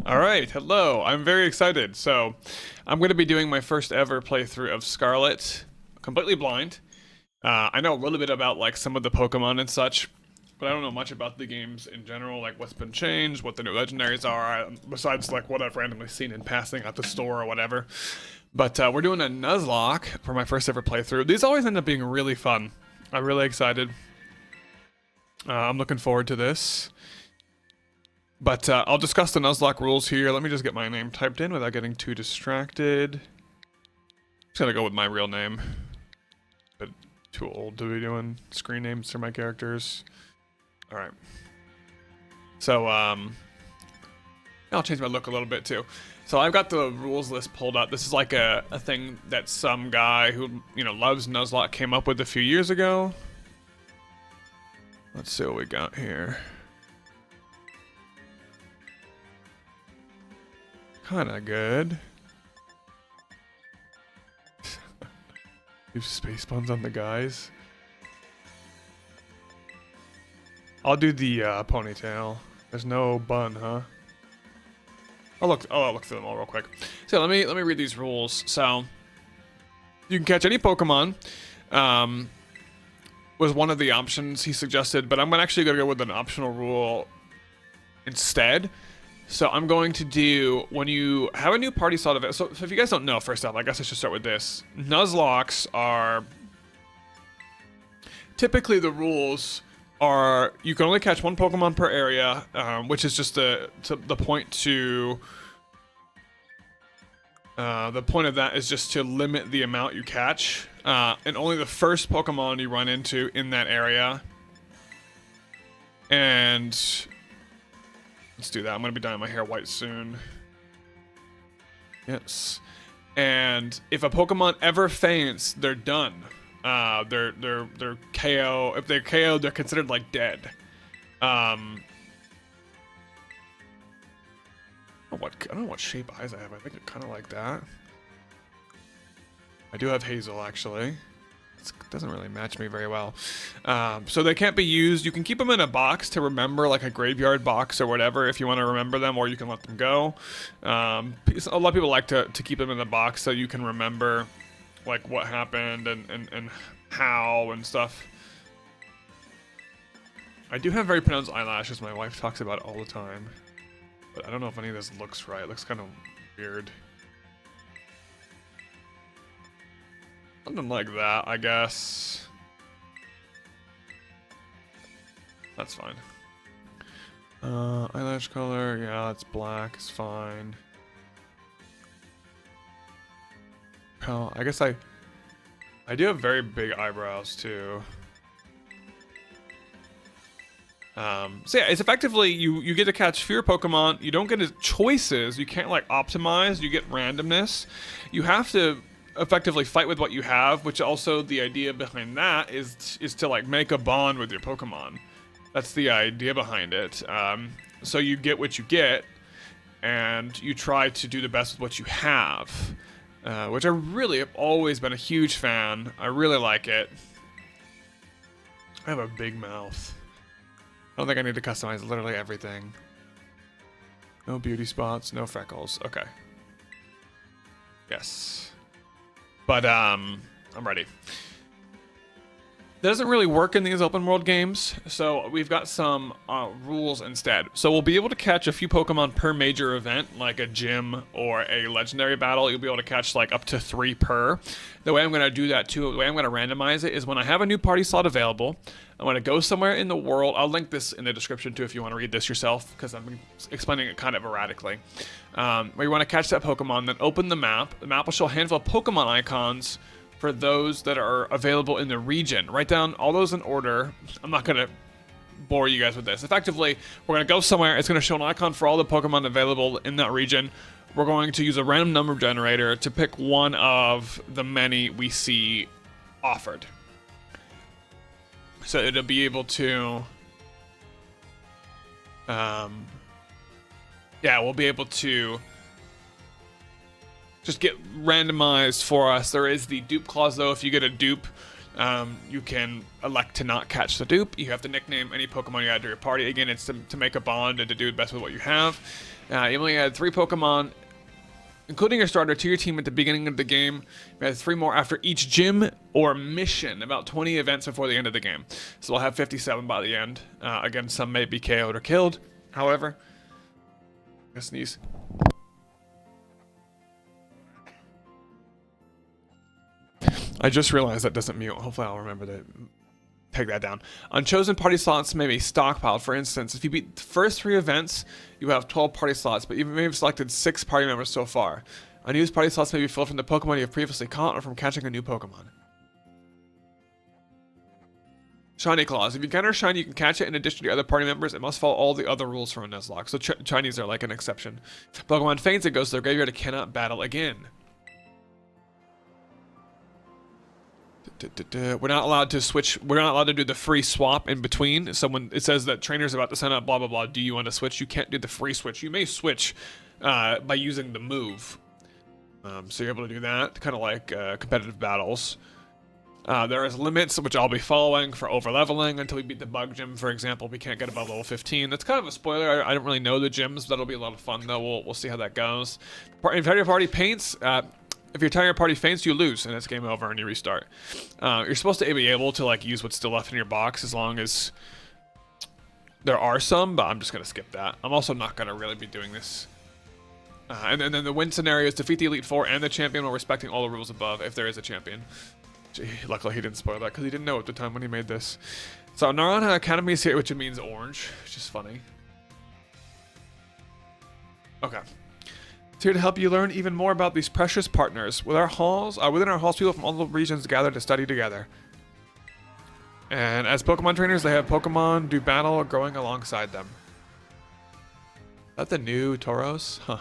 All right, hello. I'm very excited. So, I'm going to be doing my first ever playthrough of Scarlet, completely blind. I know a little bit about like some of the Pokemon and such, but I don't know much about the games in general, like what's been changed, what the new legendaries are, besides like what I've randomly seen in passing at the store or whatever. But we're doing a Nuzlocke for my first ever playthrough. These always end up being really fun. I'm really excited. I'm looking forward to this. But I'll discuss the Nuzlocke rules here. Let me just get my name typed in without getting too distracted. Just gonna go with my real name. But too old to be doing screen names for my characters. Alright. So, I'll change my look a little bit too. So I've got the rules list pulled up. This is like a thing that some guy who, loves Nuzlocke came up with a few years ago. Let's see what we got here. Kinda good. Use space buns on the guys. I'll do the ponytail. There's no bun, huh? I'll look through them all real quick. So let me read these rules. So you can catch any Pokemon. Was one of the options he suggested, but I'm actually gonna go with an optional rule instead. So I'm going to do, when you have a new party slot event, so if you guys don't know, first off, I guess I should start with this. Nuzlocks are, typically the rules are, you can only catch one Pokemon per area, which is just the point to, the point of that is just to limit the amount you catch, and only the first Pokemon you run into in that area. And let's do that. I'm gonna be dyeing my hair white soon. Yes. And if a Pokemon ever faints, they're done. They're KO. If they're KO, they're considered like dead. I don't know what shape eyes I have. I think it's kind of like that. I do have hazel actually. It doesn't really match me very well. So they can't be used. You can keep them in a box to remember, like a graveyard box or whatever, if you want to remember them, or you can let them go. A lot of people like to keep them in the box so you can remember like what happened and how and stuff. I do have very pronounced eyelashes. My wife talks about it all the time. But I don't know if any of this looks right. It looks kind of weird. Something like that, I guess. That's fine. Eyelash color, yeah, it's black, it's fine. Oh, I guess I do have very big eyebrows too. So yeah, it's effectively, you get to catch fewer Pokemon, you don't get choices, you can't like optimize, you get randomness. You have to effectively fight with what you have, which also the idea behind that is to like make a bond with your Pokemon. That's the idea behind it. So you get what you get, and you try to do the best with what you have, which I really have always been a huge fan. I really like it. I have a big mouth. I don't think I need to customize literally everything. No beauty spots, no freckles. Okay. Yes. But, I'm ready. That doesn't really work in these open world games, so we've got some rules instead. So we'll be able to catch a few Pokemon per major event, like a gym or a legendary battle. You'll be able to catch like up to 3 per. The way I'm going to do that too, the way I'm going to randomize it is when I have a new party slot available, I'm going to go somewhere in the world. I'll link this in the description too if you want to read this yourself, because I'm explaining it kind of erratically. Where you want to catch that Pokemon, then open the map. The map will show a handful of Pokemon icons for those that are available in the region. Write down all those in order. I'm not going to bore you guys with this. Effectively, we're going to go somewhere. It's going to show an icon for all the Pokemon available in that region. We're going to use a random number generator to pick one of the many we see offered. So it'll be able to, we'll be able to just get randomized for us. There is the dupe clause though. If you get a dupe, You can elect to not catch the dupe. You have to nickname any Pokemon you add to your party. Again, it's to make a bond and to do the best with what you have. You only add 3 Pokemon, including your starter, to your team at the beginning of the game. You add 3 more after each gym or mission, about 20 events before the end of the game. So we'll have 57 by the end. Again, some may be KO'd or killed. However, I sneeze. I just realized that doesn't mute. Hopefully I'll remember to take that down. Unchosen party slots may be stockpiled. For instance, if you beat the first 3 events, you have 12 party slots, but you may have selected 6 party members so far. Unused party slots may be filled from the Pokemon you have previously caught or from catching a new Pokemon. Shiny Claws. If you encounter a shiny, you can catch it in addition to the other party members. It must follow all the other rules from a Nuzlocke. So shinies are like an exception. Pokemon faints, it goes to their graveyard, it cannot battle again. We're not allowed to switch. We're not allowed to do the free swap in between. Someone, it says that trainer's about to send out blah blah blah. Do you want to switch? You can't do the free switch. You may switch by using the move. So you're able to do that, kind of like competitive battles. There is limits, which I'll be following for over-leveling until we beat the bug gym, for example. We can't get above level 15. That's kind of a spoiler. I don't really know the gyms. That'll be a lot of fun, though. We'll see how that goes. If your party paints, if your entire party faints, you lose, and it's game over, and you restart. You're supposed to be able to like use what's still left in your box as long as there are some, but I'm just gonna skip that. I'm also not gonna really be doing this. And then the win scenario is defeat the Elite Four and the champion while respecting all the rules above, if there is a champion. Gee, luckily he didn't spoil that because he didn't know at the time when he made this. So Naranja Academy is here, which means orange, which is funny. Okay. It's here to help you learn even more about these precious partners. Within our halls, people from all the regions gather to study together. And as Pokemon trainers, they have Pokemon do battle growing alongside them. Is that the new Tauros? Huh.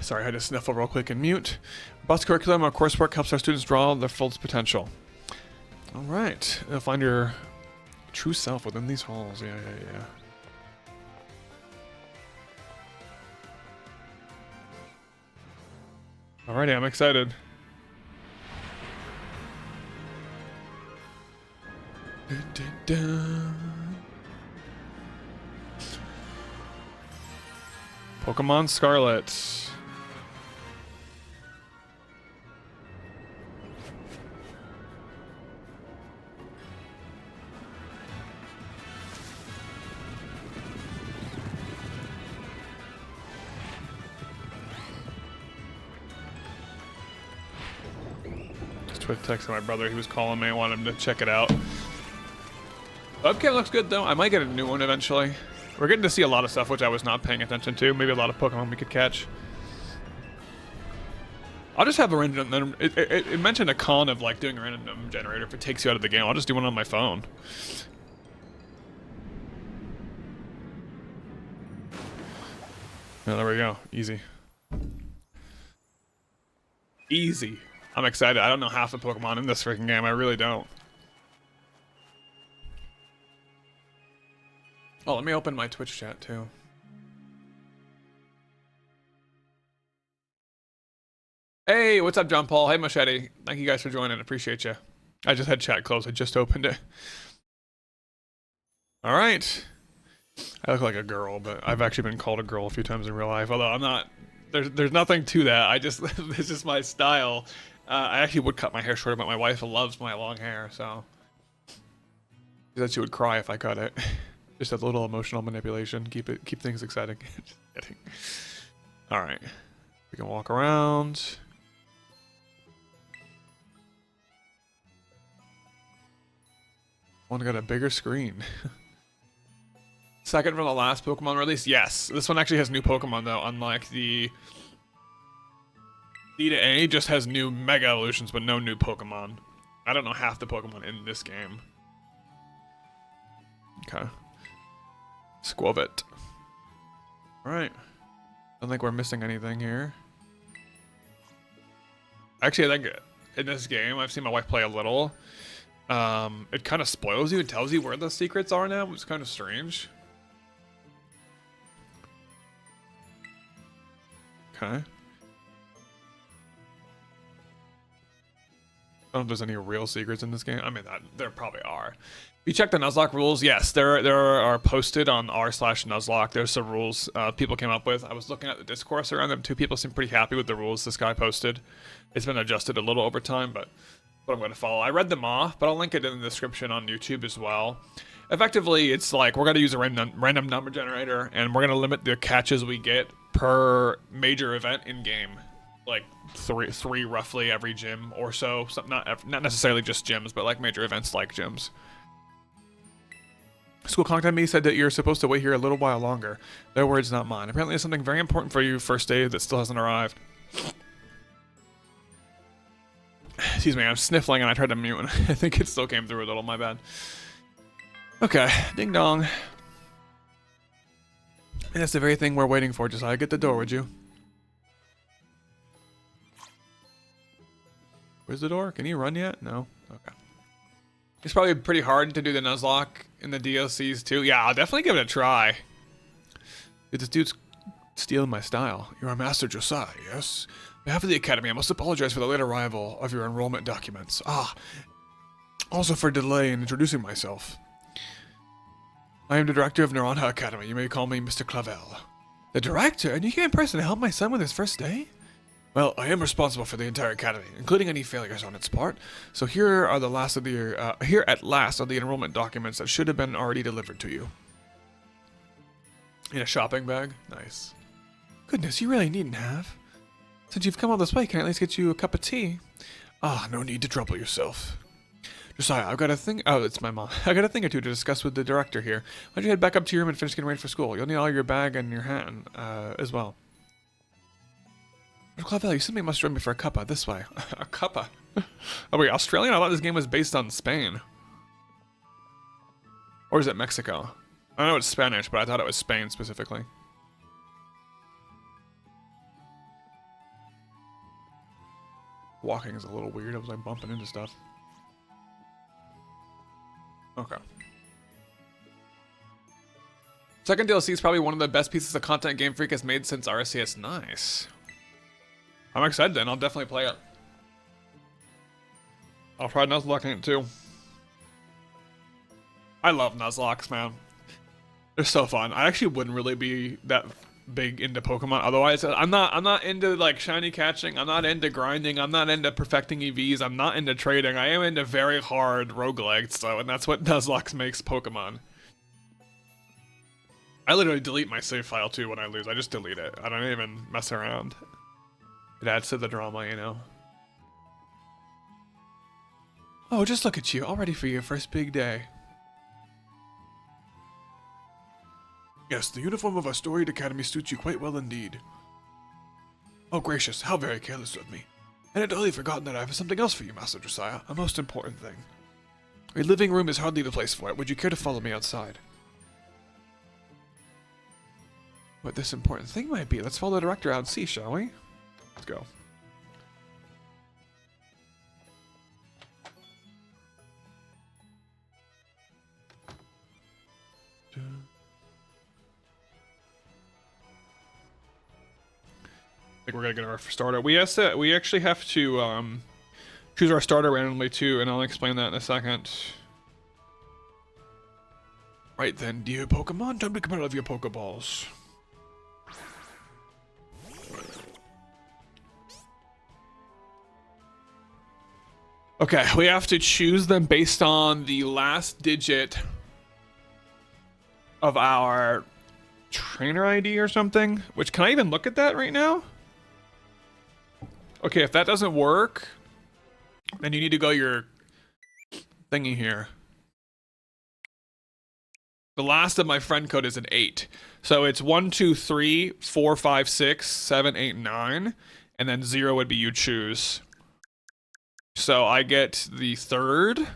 Sorry, I had to sniffle real quick and mute. Robust curriculum, our coursework helps our students draw their full potential. All right, find your true self within these halls. Yeah. Alrighty, I'm excited. Pokemon Scarlet. Just texted my brother. He was calling me. I wanted him to check it out. Webcam looks good though. I might get a new one eventually. We're getting to see a lot of stuff which I was not paying attention to. Maybe a lot of Pokemon we could catch. I'll just have a random. It mentioned a con of like doing a random generator if it takes you out of the game. I'll just do one on my phone. Yeah, there we go. Easy. Easy. I'm excited. I don't know half the Pokemon in this freaking game. I really don't. Oh, let me open my Twitch chat too. Hey, what's up, John Paul? Hey, Machete. Thank you guys for joining. Appreciate you. I just had chat closed. I just opened it. All right. I look like a girl, but I've actually been called a girl a few times in real life. Although I'm not. There's nothing to that. I just this is my style. I actually would cut my hair shorter, but my wife loves my long hair, so she said she would cry if I cut it. Just a little emotional manipulation. Keep things exciting. Just kidding. All right, we can walk around. One got a bigger screen. Second from the last Pokemon release? Yes. This one actually has new Pokemon though, unlike the D to A just has new Mega Evolutions, but no new Pokemon. I don't know half the Pokemon in this game. Okay. Squavit. Alright. I don't think we're missing anything here. Actually, I think in this game, I've seen my wife play a little. It kind of spoils you and tells you where the secrets are now, which is kind of strange. Okay. I don't know if there's any real secrets in this game. I mean, there probably are. If you check the Nuzlocke rules, yes, there are posted on r/Nuzlocke. There's some rules people came up with. I was looking at the discourse around them. 2 people seem pretty happy with the rules this guy posted. It's been adjusted a little over time, but what I'm going to follow. I read them off, but I'll link it in the description on YouTube as well. Effectively, it's like we're going to use a random number generator, and we're going to limit the catches we get per major event in game. Like three roughly every gym or so. Not necessarily just gyms, but like major events like gyms. School contact me said that you're supposed to wait here a little while longer. Their words, not mine. Apparently there's something very important for you first day that still hasn't arrived. Excuse me, I'm sniffling and I tried to mute and I think it still came through a little, my bad. Okay, ding dong. And that's the very thing we're waiting for, Josiah. Get the door, would you? Where's the door? Can you run yet? No? Okay. It's probably pretty hard to do the Nuzlocke in the DLCs too. Yeah, I'll definitely give it a try. This dude's stealing my style. You're our master, Josiah, yes? On behalf of the Academy, I must apologize for the late arrival of your enrollment documents. Also for delay in introducing myself. I am the director of Naranja Academy. You may call me Mr. Clavel. The director? And you came in person to help my son with his first day? Well, I am responsible for the entire academy, including any failures on its part. So here are the last of the here at last are the enrollment documents that should have been already delivered to you. In a shopping bag, nice. Goodness, you really needn't have. Since you've come all this way, can I at least get you a cup of tea? No need to trouble yourself. Josiah, I've got a thing. Oh, it's my mom. I got a thing or two to discuss with the director here. Why don't you head back up to your room and finish getting ready for school? You'll need all your bag and your hat as well. Clavel, you simply must join me for a cuppa this way. A cuppa? Oh wait, Australian? I thought this game was based on Spain. Or is it Mexico? I know it's Spanish, but I thought it was Spain specifically. Walking is a little weird. I was like bumping into stuff. Okay. Second DLC is probably one of the best pieces of content Game Freak has made since RCS. Nice. I'm excited then. I'll definitely play it. I'll try Nuzlocking it too. I love Nuzlocks, man. They're so fun. I actually wouldn't really be that big into Pokemon otherwise. I'm not into like shiny catching. I'm not into grinding. I'm not into perfecting EVs. I'm not into trading. I am into very hard roguelikes, so, and that's what Nuzlocke makes Pokemon. I literally delete my save file too when I lose. I just delete it. I don't even mess around. It adds to the drama, you know. Oh, just look at you, all ready for your first big day. Yes, the uniform of our storied academy suits you quite well indeed. Oh gracious, how very careless of me. And I'd totally forgotten that I have something else for you, Master Josiah, a most important thing. Your living room is hardly the place for it. Would you care to follow me outside? What this important thing might be. Let's follow the director out and see, shall we? Let's go. I think we're gonna get our starter. We actually have to choose our starter randomly too, and I'll explain that in a second. Right then, dear Pokemon, time to come out of your Pokeballs. Okay, we have to choose them based on the last digit of our trainer ID or something. Which, can I even look at that right now? Okay, if that doesn't work, then you need to go your thingy here. The last of my friend code is an 8. So it's 1, 2, 3, 4, 5, 6, 7, 8, 9. And then 0 would be you choose. So I get the third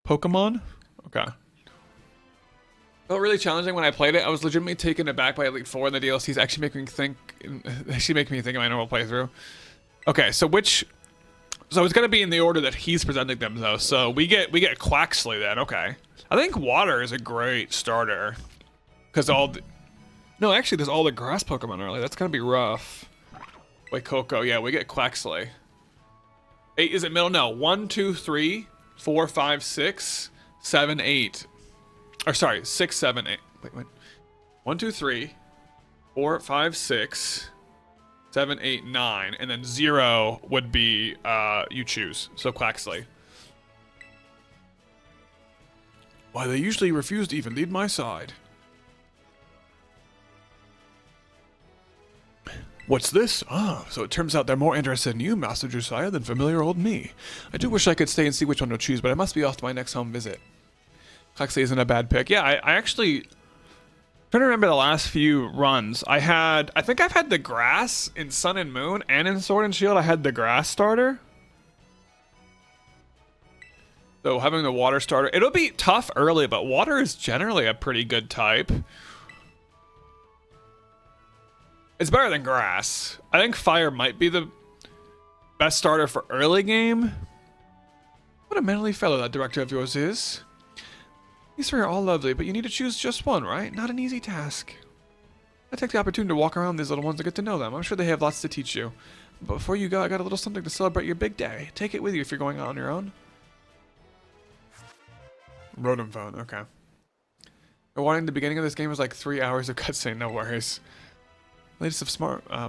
Pokemon. Okay. Felt really challenging when I played it. I was legitimately taken aback by Elite Four, and the DLCs actually make me think of my normal playthrough. Okay, so it's gonna be in the order that he's presenting them though. So we get Quaxley then. Okay, I think Water is a great starter because No, actually, there's all the grass Pokemon early. That's gonna be rough. Wait, Coco. Yeah, we get Quaxley. 8 is it middle? No. 1, 2, 3, 4, 5, 6, 7, 8. Or sorry, 6, 7, 8. Wait. 1, 2, 3, 4, 5, 6, 7, 8, 9, and then 0 would be you choose. So Quaxley. Why, they usually refuse to even lead my side. What's this? Ah, so it turns out they're more interested in you, Master Josiah, than familiar old me. I do wish I could stay and see which one to choose, but I must be off to my next home visit. Quaxley isn't a bad pick. Yeah, I actually... I'm trying to remember the last few runs. I think I've had the grass in Sun and Moon, and in Sword and Shield I had the grass starter. So having the water starter, it'll be tough early, but water is generally a pretty good type. It's better than grass. I think fire might be the best starter for early game. What a manly fellow that director of yours is. These three are all lovely, but you need to choose just one, right? Not an easy task. I take the opportunity to walk around these little ones to get to know them. I'm sure they have lots to teach you. But before you go, I got a little something to celebrate your big day. Take it with you if you're going out on your own. Rodent phone, okay. The warning at the beginning of this game was like 3 hours of cutscene, no worries. Latest of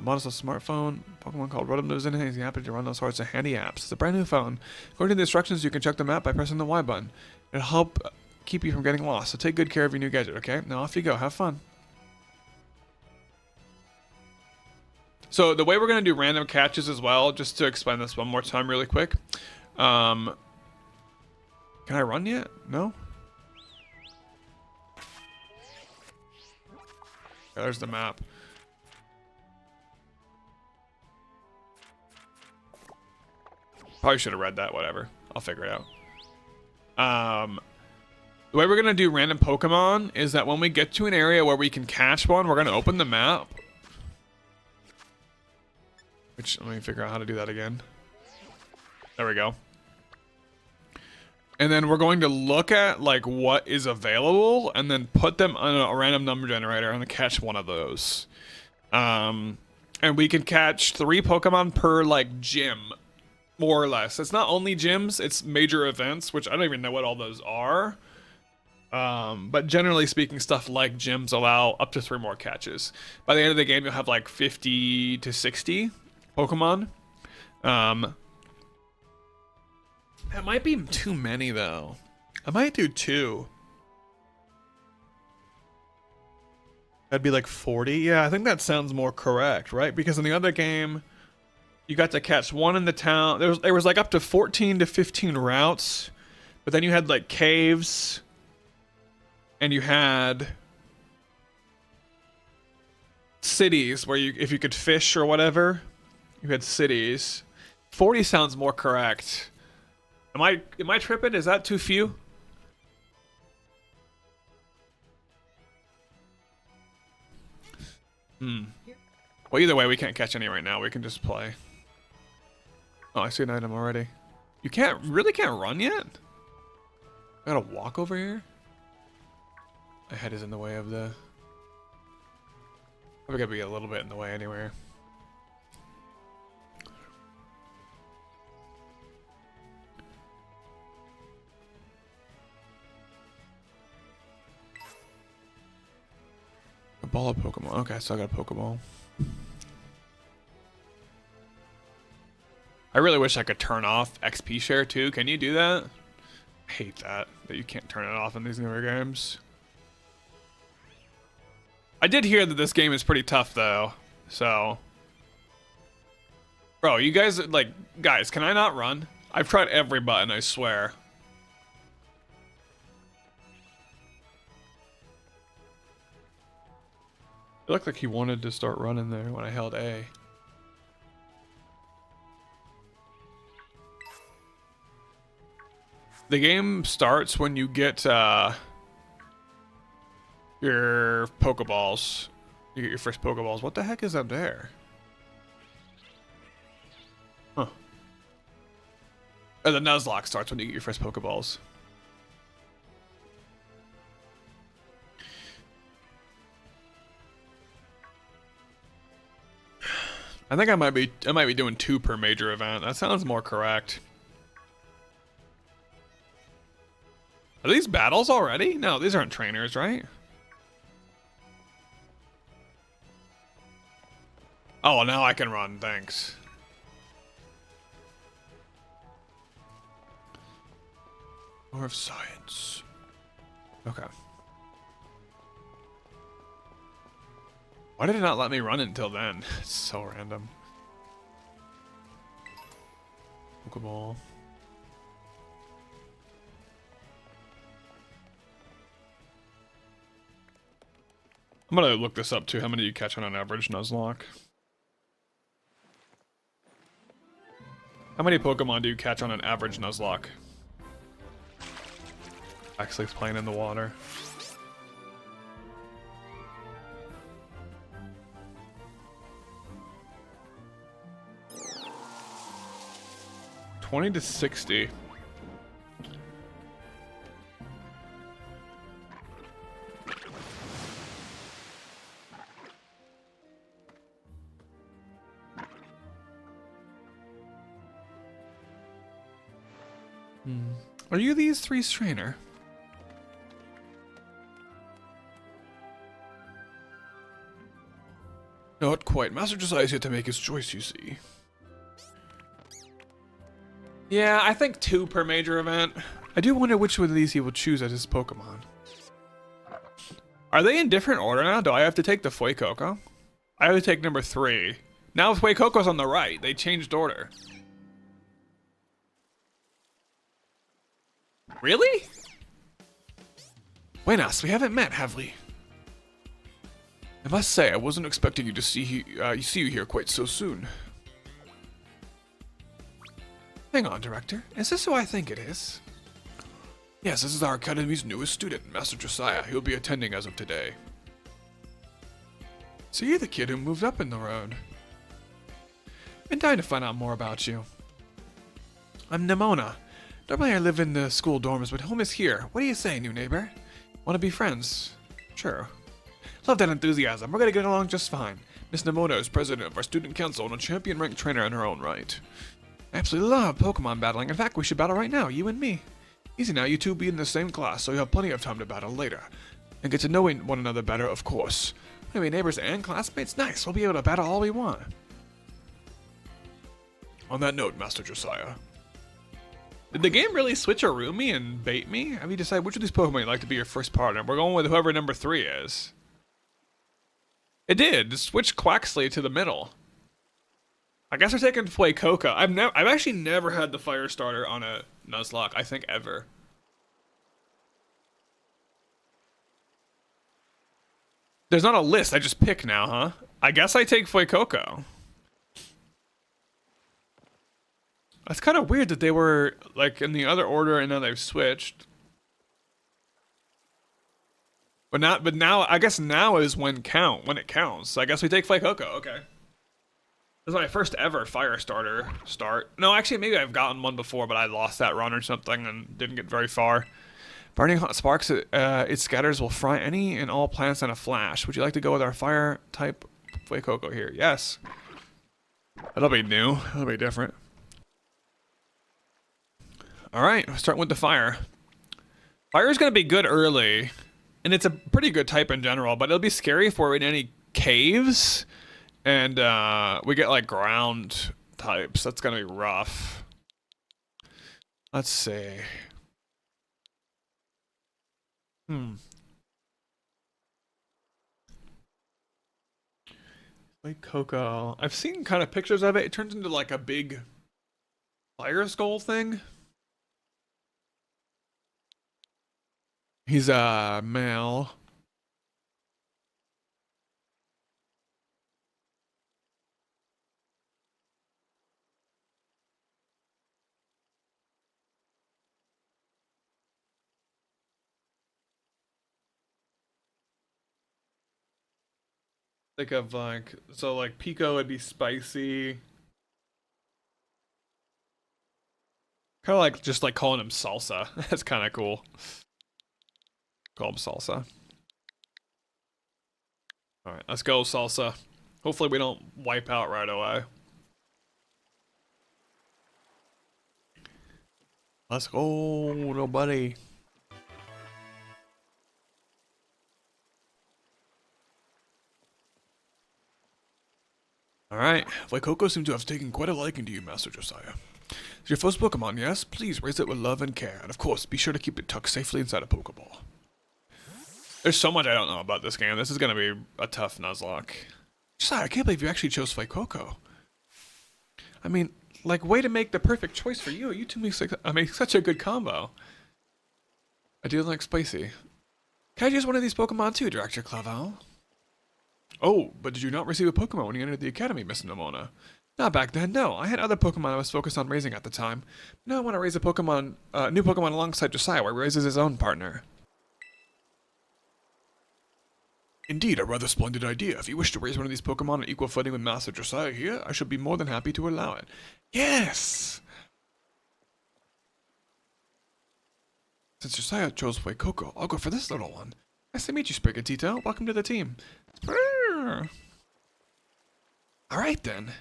models of smartphone. Pokemon called Rotom lives in it. He's happy to run those sorts of handy apps. It's a brand new phone. According to the instructions, you can check the map by pressing the Y button. It'll help keep you from getting lost. So take good care of your new gadget, okay? Now off you go. Have fun. So the way we're going to do random catches as well, just to explain this one more time really quick. Can I run yet? No? Yeah, there's the map. Probably should have read that, whatever. I'll figure it out. The way we're going to do random Pokemon is that when we get to an area where we can catch one, we're going to open the map. Which, let me figure out how to do that again. There we go. And then we're going to look at like what is available and then put them on a random number generator and catch one of those. And we can catch 3 Pokemon per like gym. More or less. It's not only gyms, it's major events, which I don't even know what all those are. But generally speaking, stuff like gyms allow up to 3 more catches. By the end of the game, you'll have like 50 to 60 Pokemon. That might be too many, though. I might do 2. That'd be like 40. Yeah, I think that sounds more correct, right? Because in the other game... You got to catch 1 in the town. There was like up to 14 to 15 routes, but then you had like caves, and you had cities where if you could fish or whatever, you had cities. 40 sounds more correct. Am I tripping? Is that too few? Well, either way, we can't catch any right now. We can just play. Oh, I see an item already. You really can't run yet? I gotta walk over here? My head is in the way of the... Probably gotta be a little bit in the way anyway. A ball of Pokemon. Okay, so I got a Pokeball. I really wish I could turn off XP share too. Can you do that? I hate that you can't turn it off in these newer games. I did hear that this game is pretty tough though, so. Bro, you guys, like, guys, can I not run? I've tried every button, I swear. It looked like he wanted to start running there when I held A. The game starts when you get your Pokeballs. You get your first Pokeballs. What the heck is up there? Huh. The Nuzlocke starts when you get your first Pokeballs. I think I might be doing 2 per major event. That sounds more correct. Are these battles already? No, these aren't trainers, right? Oh, now I can run, thanks. More of science. Okay. Why did it not let me run until then? It's so random. Pokeball. I'm gonna look this up too. How many do you catch on an average Nuzlocke? How many Pokemon do you catch on an average Nuzlocke? Actually, it's playing in the water. $20 to $60. Are you these three's trainer? Not quite. Master Josiah's yet to make his choice, you see. Yeah, I think 2 per major event. I do wonder which one of these he will choose as his Pokemon. Are they in different order now? Do I have to take the Fuecoco? I have to take number 3. Now Fuecoco's on the right. They changed order. Really? Buenas, we haven't met, have we? I must say, I wasn't expecting you to see you here quite so soon. Hang on, Director. Is this who I think it is? Yes, this is our Academy's newest student, Master Josiah. He'll be attending as of today. So you're the kid who moved up in the road. Been dying to find out more about you. I'm Nimona. Normally I live in the school dorms, but home is here. What do you say, new neighbor? Want to be friends? Sure. Love that enthusiasm. We're gonna get along just fine. Miss Nimona is president of our student council and a champion-ranked trainer in her own right. I absolutely love Pokemon battling. In fact, we should battle right now, you and me. Easy now, you two be in the same class, so you have plenty of time to battle later. And get to know one another better, of course. Maybe neighbors and classmates? Nice, we'll be able to battle all we want. On that note, Master Josiah. Did the game really switcheroo me and bait me? Have you decided which of these Pokemon you'd like to be your first partner? We're going with whoever number 3 is. It did. Just switch Quaxley to the middle. I guess we're taking Fuecoco. I've actually never had the fire starter on a Nuzlocke, I think ever. There's not a list, I just pick now, huh? I guess I take Fuecoco. That's kind of weird that they were like in the other order and now they've switched. But now I guess now is when it counts. So I guess we take Fuecoco, okay. This is my first ever fire starter start. No, actually maybe I've gotten one before, but I lost that run or something and didn't get very far. Burning hot sparks, it scatters will fry any and all plants in a flash. Would you like to go with our fire type Fuecoco here? Yes. That'll be new. That'll be different. Alright, starting with the fire. Fire is going to be good early. And it's a pretty good type in general, but it'll be scary if we're in any caves. And we get like ground types. That's going to be rough. Let's see. Like Coco. I've seen kind of pictures of it. It turns into like a big fire skull thing. He's a male. Think of like, so like Pico would be spicy. Kind of like just like calling him salsa. That's kind of cool. Call him salsa. All right, let's go salsa. Hopefully we don't wipe out right away. Let's go, little buddy. Alright, Coco seems to have taken quite a liking to you, Master Josiah. It's your first Pokemon, yes? Please raise it with love and care, and of course, be sure to keep it tucked safely inside a Pokeball. There's so much I don't know about this game. This is gonna be a tough Nuzlocke. Josiah, I can't believe you actually chose Coco. I mean, like, way to make the perfect choice for you. You two make such a good combo. I do like spicy. Can I use one of these Pokemon too, Director Clavel? Oh, but did you not receive a Pokemon when you entered the academy, Miss Nimona? Not back then, no. I had other Pokemon I was focused on raising at the time. Now I want to raise a Pokemon, new Pokemon alongside Josiah, where he raises his own partner. Indeed, a rather splendid idea. If you wish to raise one of these Pokemon on equal footing with Master Josiah here, I shall be more than happy to allow it. Yes! Since Josiah chose Coco, I'll go for this little one. Nice to meet you, Sprigatito. Welcome to the team. Alright then.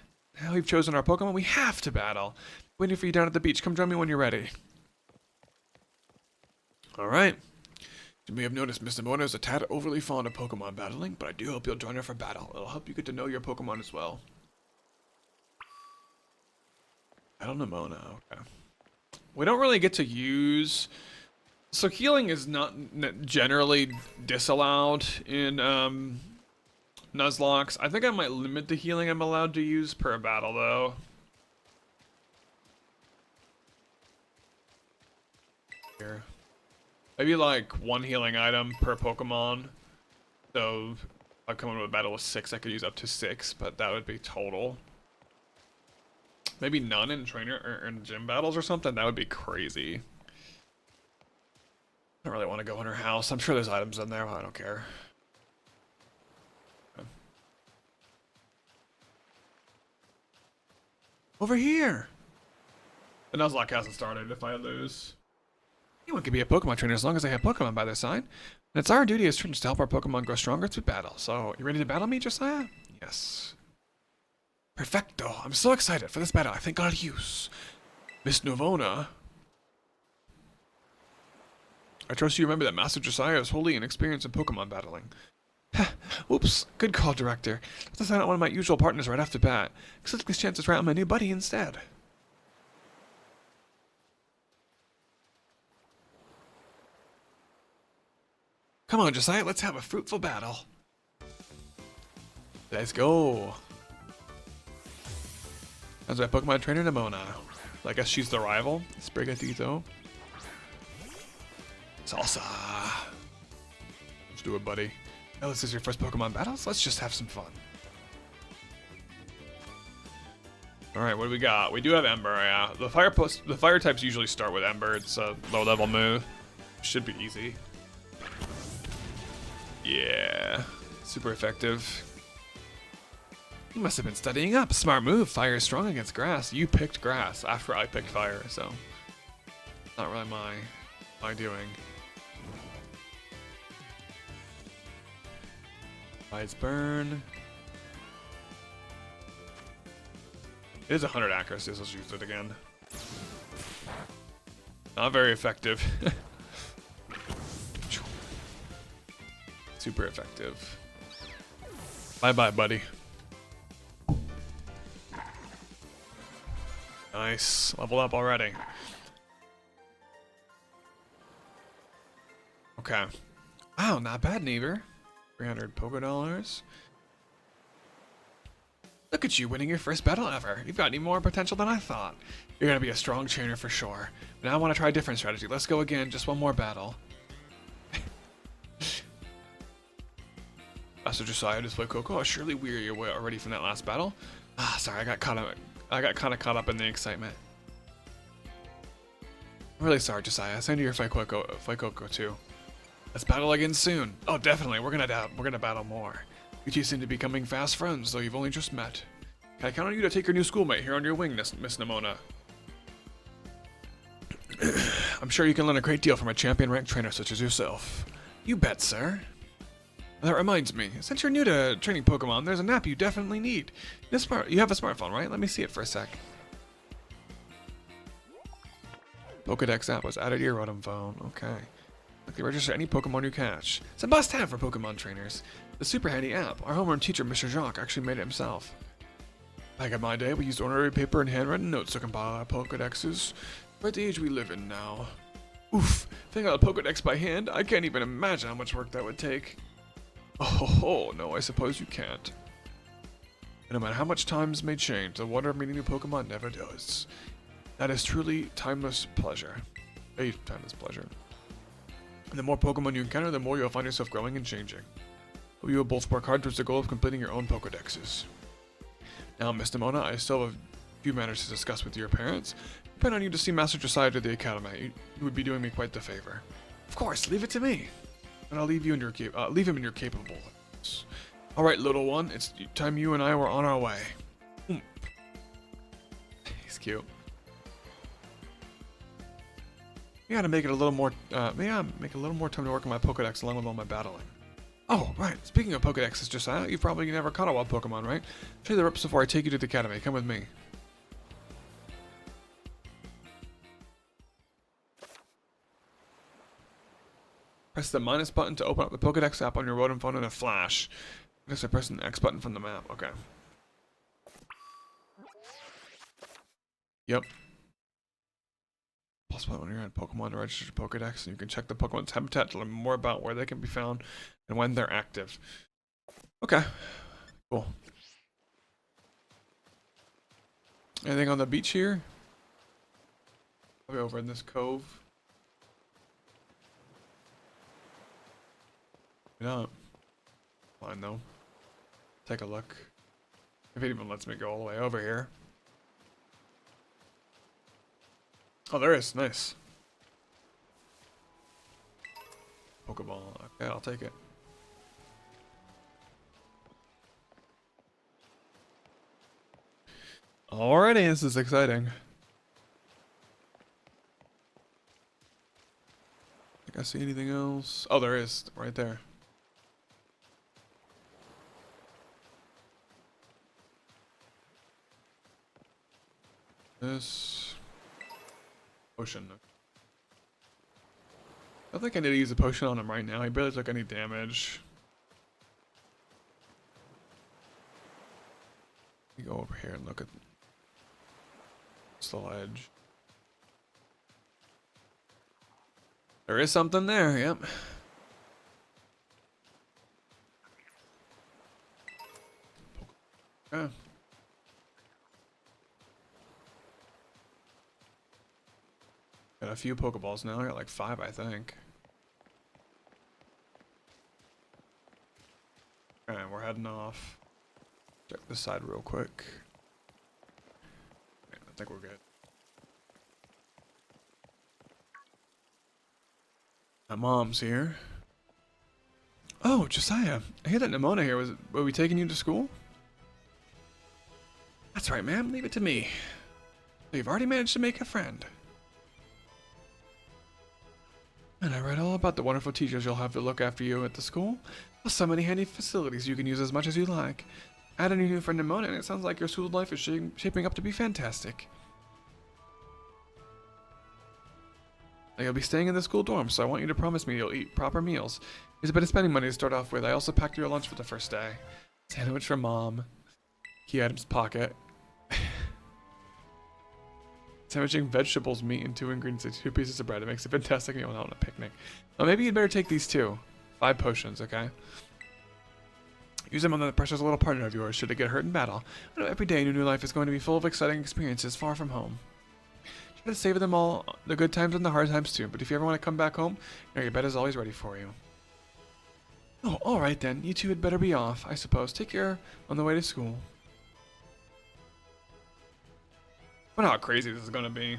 Now we've chosen our Pokemon, we have to battle. Waiting for you down at the beach. Come join me when you're ready. Alright. You may have noticed Miss Nimona is a tad overly fond of Pokemon battling, but I do hope you'll join her for battle. It'll help you get to know your Pokemon as well. Battle Nimona, okay. We don't really get to use... So healing is not generally disallowed in Nuzlocke. I think I might limit the healing I'm allowed to use per battle, though. Here. Maybe like one healing item per Pokemon. So if I come into a battle with 6, I could use up to 6, but that would be total. Maybe none in trainer or in gym battles or something. That would be crazy. I don't really want to go in her house. I'm sure there's items in there, but I don't care. Okay. Over here! The Nuzlocke hasn't started if I lose. Anyone can be a Pokemon trainer as long as they have Pokemon by their side. And it's our duty as trainers to help our Pokemon grow stronger through battle. So, you ready to battle me, Josiah? Yes. Perfecto. I'm so excited for this battle. I think I'll use Miss Nimona. I trust you remember that Master Josiah is wholly inexperienced in Pokemon battling. Oops. Good call, Director. Let's assign out one of my usual partners right off the bat. Let's take this chance to try out my new buddy instead. Come on, Josiah, let's have a fruitful battle. Let's go. That's my Pokemon trainer, Nimona. I guess she's the rival. Sprigatito. Salsa. Let's do it, buddy. Oh, this is your first Pokemon battle? So let's just have some fun. Alright, what do we got? We do have Ember, yeah. The fire types usually start with Ember. It's a low-level move. Should be easy. Yeah, super effective. You must have been studying up. Smart move. Fire is strong against grass. You picked grass after I picked fire, so not really my doing. Bites burn. It is 100 accuracy, so let's use it again. Not very effective. Super effective. Bye-bye, buddy. Nice. Level up already. Okay. Wow, not bad, Neaver. 300 Poké-Dollars. Look at you winning your first battle ever. You've got any more potential than I thought. You're gonna be a strong trainer for sure. But now I want to try a different strategy. Let's go again. Just one more battle. Master Josiah, display Coco. I was surely weary your way already from that last battle. Ah, sorry, I got kind of caught up in the excitement. I'm really sorry, Josiah. Send you your fight Coco too. Let's battle again soon. Oh, definitely. We're gonna battle more. You two seem to be becoming fast friends, though you've only just met. Can I count on you to take your new schoolmate here on your wing, Miss Nimona? I'm sure you can learn a great deal from a champion-ranked trainer such as yourself. You bet, sir. That reminds me, since you're new to training Pokemon, there's an app you definitely need. You have a smartphone, right? Let me see it for a sec. Pokedex app was added to your Rotom phone. Okay. Quickly register any Pokemon you catch. It's a must-have for Pokemon trainers. The super handy app. Our homeroom teacher, Mr. Jacques, actually made it himself. Back in my day, we used ordinary paper and handwritten notes to compile our Pokedexes. We're at the age we live in now. Oof, filling out a Pokedex by hand? I can't even imagine how much work that would take. Oh, no, I suppose you can't. And no matter how much times may change, the wonder of meeting new Pokemon never does. That is truly timeless pleasure. A timeless pleasure. And the more Pokemon you encounter, the more you'll find yourself growing and changing. But you will both work hard towards the goal of completing your own Pokedexes. Now, Miss Nimona, I still have a few matters to discuss with your parents. Depend on you to see Master Josiah to the Academy. You would be doing me quite the favor. Of course, leave it to me. And I'll leave him in your capable hands. All right, little one, it's time you and I were on our way. He's cute. We gotta make it a little more. Make a little more time to work on my Pokedex along with all my battling. Oh, right. Speaking of Pokedexes, Josiah, you've probably never caught a wild Pokemon, right? Show you the ropes before I take you to the Academy. Come with me. Press the minus button to open up the Pokedex app on your Rotom phone in a flash. I guess I press the X button from the map. Okay. Yep. Plus one when you're on Pokemon to register your Pokedex, and you can check the Pokemon's habitat to learn more about where they can be found and when they're active. Okay. Cool. Anything on the beach here? Probably over in this cove. No. Fine though. Take a look. If it even lets me go all the way over here. Oh, there is. Nice. Pokeball. Okay, I'll take it. Alrighty, this is exciting. Think I see anything else? Oh, there is. Right there. This potion. I don't think I need to use a potion on him right now. He barely took any damage. Let me go over here and look at this little edge. There is something there, yep. Okay. Got a few Pokeballs now. I got like 5, I think. Alright, we're heading off. Check this side real quick. Okay, I think we're good. My mom's here. Oh, Josiah. I hear that Nimona here. Were we taking you to school? That's right, ma'am. Leave it to me. You've already managed to make a friend. And I read all about the wonderful teachers you'll have to look after you at the school. Plus so many handy facilities you can use as much as you like. Add a new friend Nimona and it sounds like your school life is shaping up to be fantastic. Now you'll be staying in the school dorm, so I want you to promise me you'll eat proper meals. Here's a bit of spending money to start off with. I also packed your lunch for the first day. Sandwich from Mom. Key items pocket. Sandwiching vegetables, meat, and 2 ingredients and 2 pieces of bread. It makes a fantastic meal on a picnic. Well, maybe you'd better take these too. 5 potions, okay? Use them on the precious little partner of yours should it get hurt in battle. I know every day in your new life is going to be full of exciting experiences far from home. Try to savor them all, the good times and the hard times too, but if you ever want to come back home, your bed is always ready for you. Oh, alright then. You two had better be off, I suppose. Take care on the way to school. I wonder how crazy this is going to be.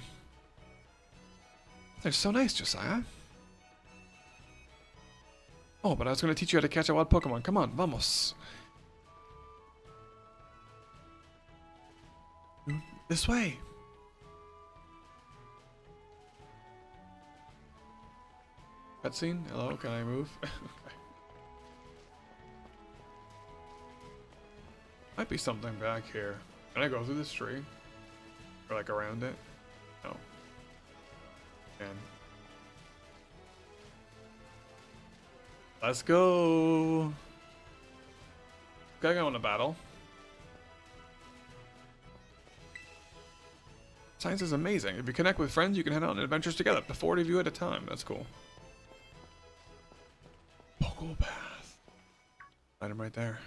They're so nice, Josiah. Oh, but I was going to teach you how to catch a wild Pokemon. Come on, vamos. This way. Cutscene? Hello, can I move? Okay. Might be something back here. Can I go through this tree? Or like around it? No. Man. Let's go. Gotta go in a battle. Science is amazing. If you connect with friends, you can head out on adventures together. Up to 40 of you at a time. That's cool. Pogo path. Item right there.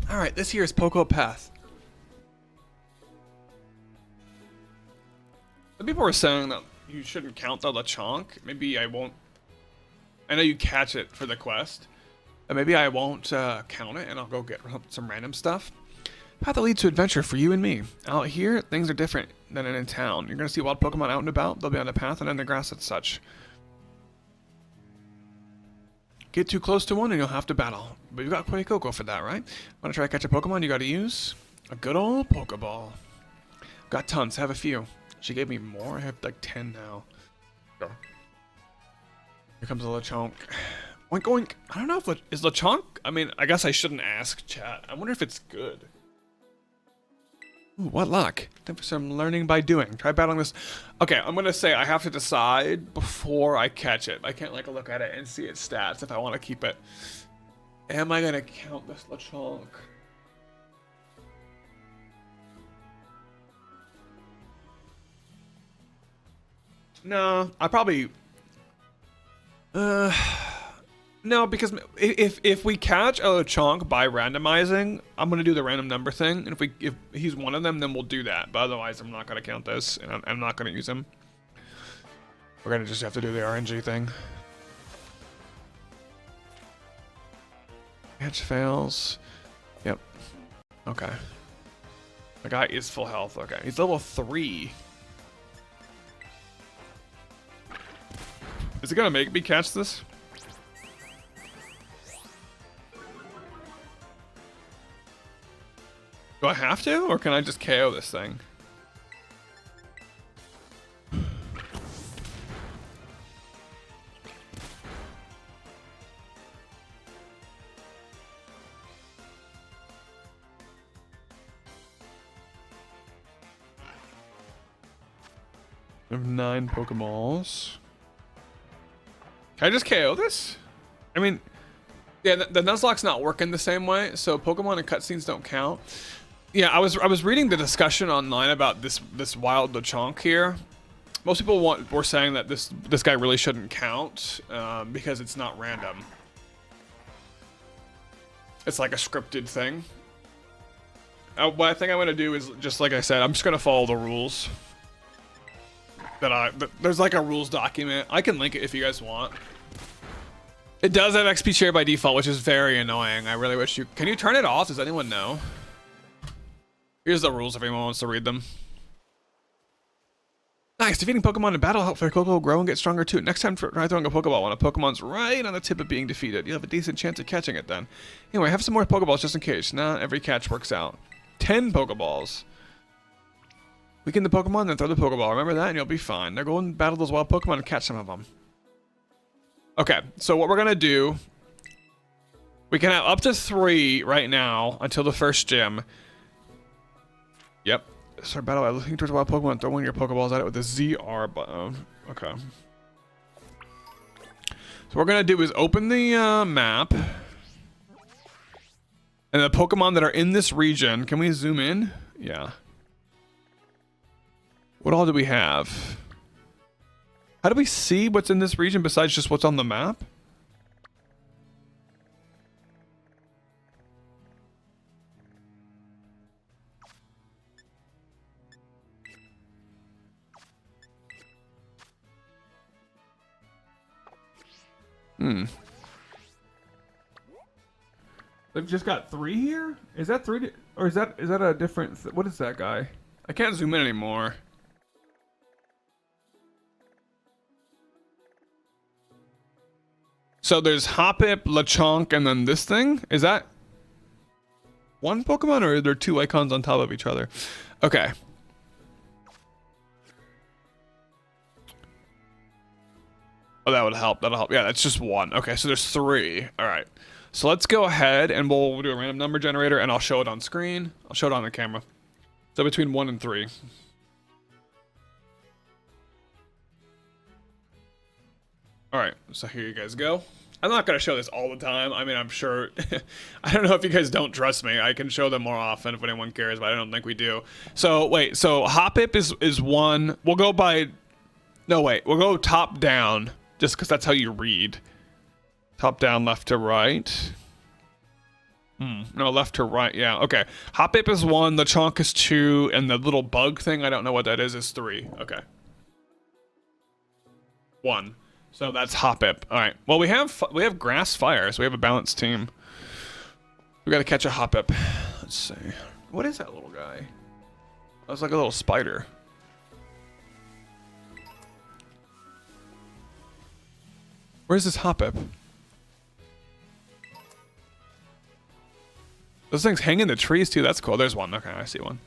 Alright, this here is Pogo Path. Some people were saying that you shouldn't count the Lechonk. Maybe I won't. I know you catch it for the quest. But maybe I won't count it and I'll go get some random stuff. Path that leads to adventure for you and me. Out here, things are different than in town. You're going to see wild Pokemon out and about. They'll be on the path and in the grass and such. Get too close to one and you'll have to battle. But you've got Coco for that, right? Want to try to catch a Pokemon? You got to use a good old Pokeball. Got tons. Have a few. She gave me more. I have like 10 now. Sure. Here comes a Lechonk. Oink oink. I don't know if is Lechonk. I mean, I guess I shouldn't ask chat. I wonder if it's good. Ooh, what luck. Time for some learning by doing. Try battling this. Okay, I'm going to say I have to decide before I catch it. I can't like look at it and see its stats if I want to keep it. Am I going to count this Lechonk? No, I probably... No, because if we catch a Lechonk by randomizing, I'm gonna do the random number thing, and if he's one of them, then we'll do that. But otherwise, I'm not gonna count this, and I'm not gonna use him. We're gonna just have to do the RNG thing. Catch fails. Yep. Okay. The guy is full health. Okay, he's level 3. Is it gonna make me catch this? Do I have to, or can I just KO this thing? I have 9 Pokeballs. Can I just KO this? I mean, yeah, the Nuzlocke's not working the same way, so Pokemon and cutscenes don't count. Yeah, I was reading the discussion online about this wild Lechonk here. Most people were saying that this guy really shouldn't count because it's not random. It's like a scripted thing. What I think I'm gonna do is just like I said, I'm just gonna follow the rules. There's like a rules document. I can link it if you guys want. It does have XP share by default, which is very annoying. I really wish you... Can you turn it off? Does anyone know? Here's the rules if anyone wants to read them. Nice. Defeating Pokemon in battle helps their Coco grow and get stronger too. Next time try throwing a Pokeball when a Pokemon's right on the tip of being defeated. You'll have a decent chance of catching it then. Anyway, have some more Pokeballs just in case. Not every catch works out. 10 Pokeballs. Weaken the Pokemon, then throw the Pokeball. Remember that and you'll be fine. Now go and battle those wild Pokemon and catch some of them. Okay, so what we're going to do... We can have up to 3 right now until the first gym. Yep. Start battle by looking towards a wild Pokemon and throwing your Pokeballs at it with the ZR button. Okay. So what we're going to do is open the map. And the Pokemon that are in this region... Can we zoom in? Yeah. What all do we have? How do we see what's in this region besides just what's on the map? They've just got 3 here? Is that 3? Or is that a different... What is that guy? I can't zoom in anymore. So there's Hoppip, Lechonk, and then this thing? Is that one Pokemon, or are there 2 icons on top of each other? Okay. Oh, that would help. That'll help. Yeah, that's just 1. Okay, so there's 3. All right. So let's go ahead and we'll do a random number generator, and I'll show it on screen. I'll show it on the camera. So between 1 and 3. All right, so here you guys go. I'm not gonna show this all the time. I mean, I'm sure, I don't know if you guys don't trust me. I can show them more often if anyone cares, but I don't think we do. So wait, so hop-ip is 1. We'll go by, no wait, we'll go top down, just because that's how you read. Top down, left to right. No, left to right, yeah, okay. Hop-ip is 1, the chonk is 2, and the little bug thing, I don't know what that is 3. Okay. 1. So that's hop-ip. All right. Well, we have grass fire, so we have a balanced team. We got to catch a hop-ip. Let's see. What is that little guy? That's like a little spider. Where's this hop-ip? Those things hang in the trees too. That's cool. There's one. Okay, I see one.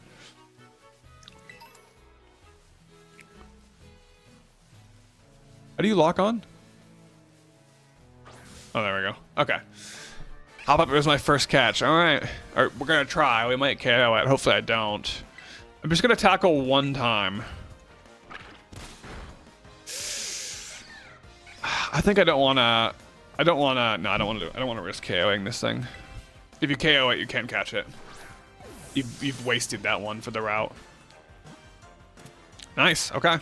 How do you lock on? Oh, there we go. Okay. Hop up was my first catch. All right. All right, we're going to try. We might KO it. Hopefully I don't. I'm just going to tackle 1 time. I think I don't want to... No, I don't want to do it. I don't want to risk KOing this thing. If you KO it, you can't catch it. You've wasted that one for the route. Nice. Okay.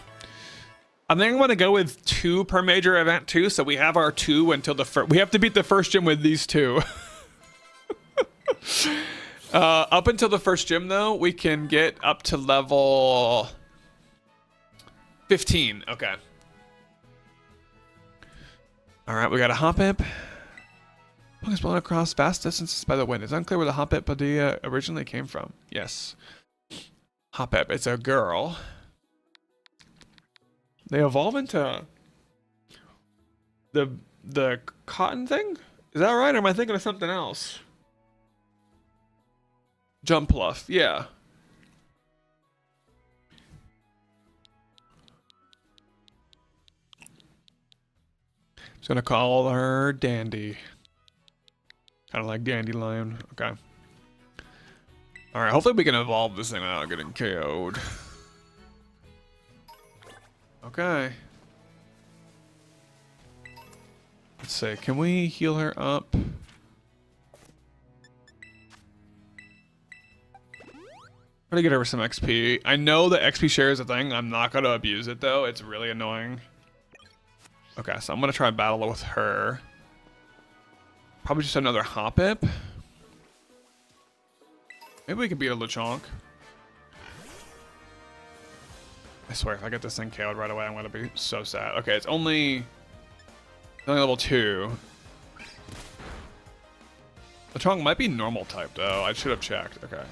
I think I'm going to go with 2 per major event too, so we have our 2 until the first. We have to beat the first gym with these 2. Up until the first gym, though, we can get up to level 15. Okay. All right, we got a hop-ip. Punk is blown across vast distances by the wind. It's unclear where the hop-ip idea originally came from. Yes. Hop-ip. It's a girl. They evolve into the cotton thing? Is that right? Or am I thinking of something else? Jump Pluff, yeah. Just gonna call her Dandy. Kind of like Dandelion. Okay. All right. Hopefully we can evolve this thing without getting KO'd. Okay. Let's see. Can we heal her up? Try to get her some XP. I know that XP share is a thing. I'm not going to abuse it, though. It's really annoying. Okay, so I'm going to try and battle with her. Probably just another hop-ip. Maybe we can beat a Lechonk. I swear, if I get this thing KO'd right away, I'm going to be so sad. Okay, it's only level 2. Lechonk might be normal type, though. I should have checked. Okay.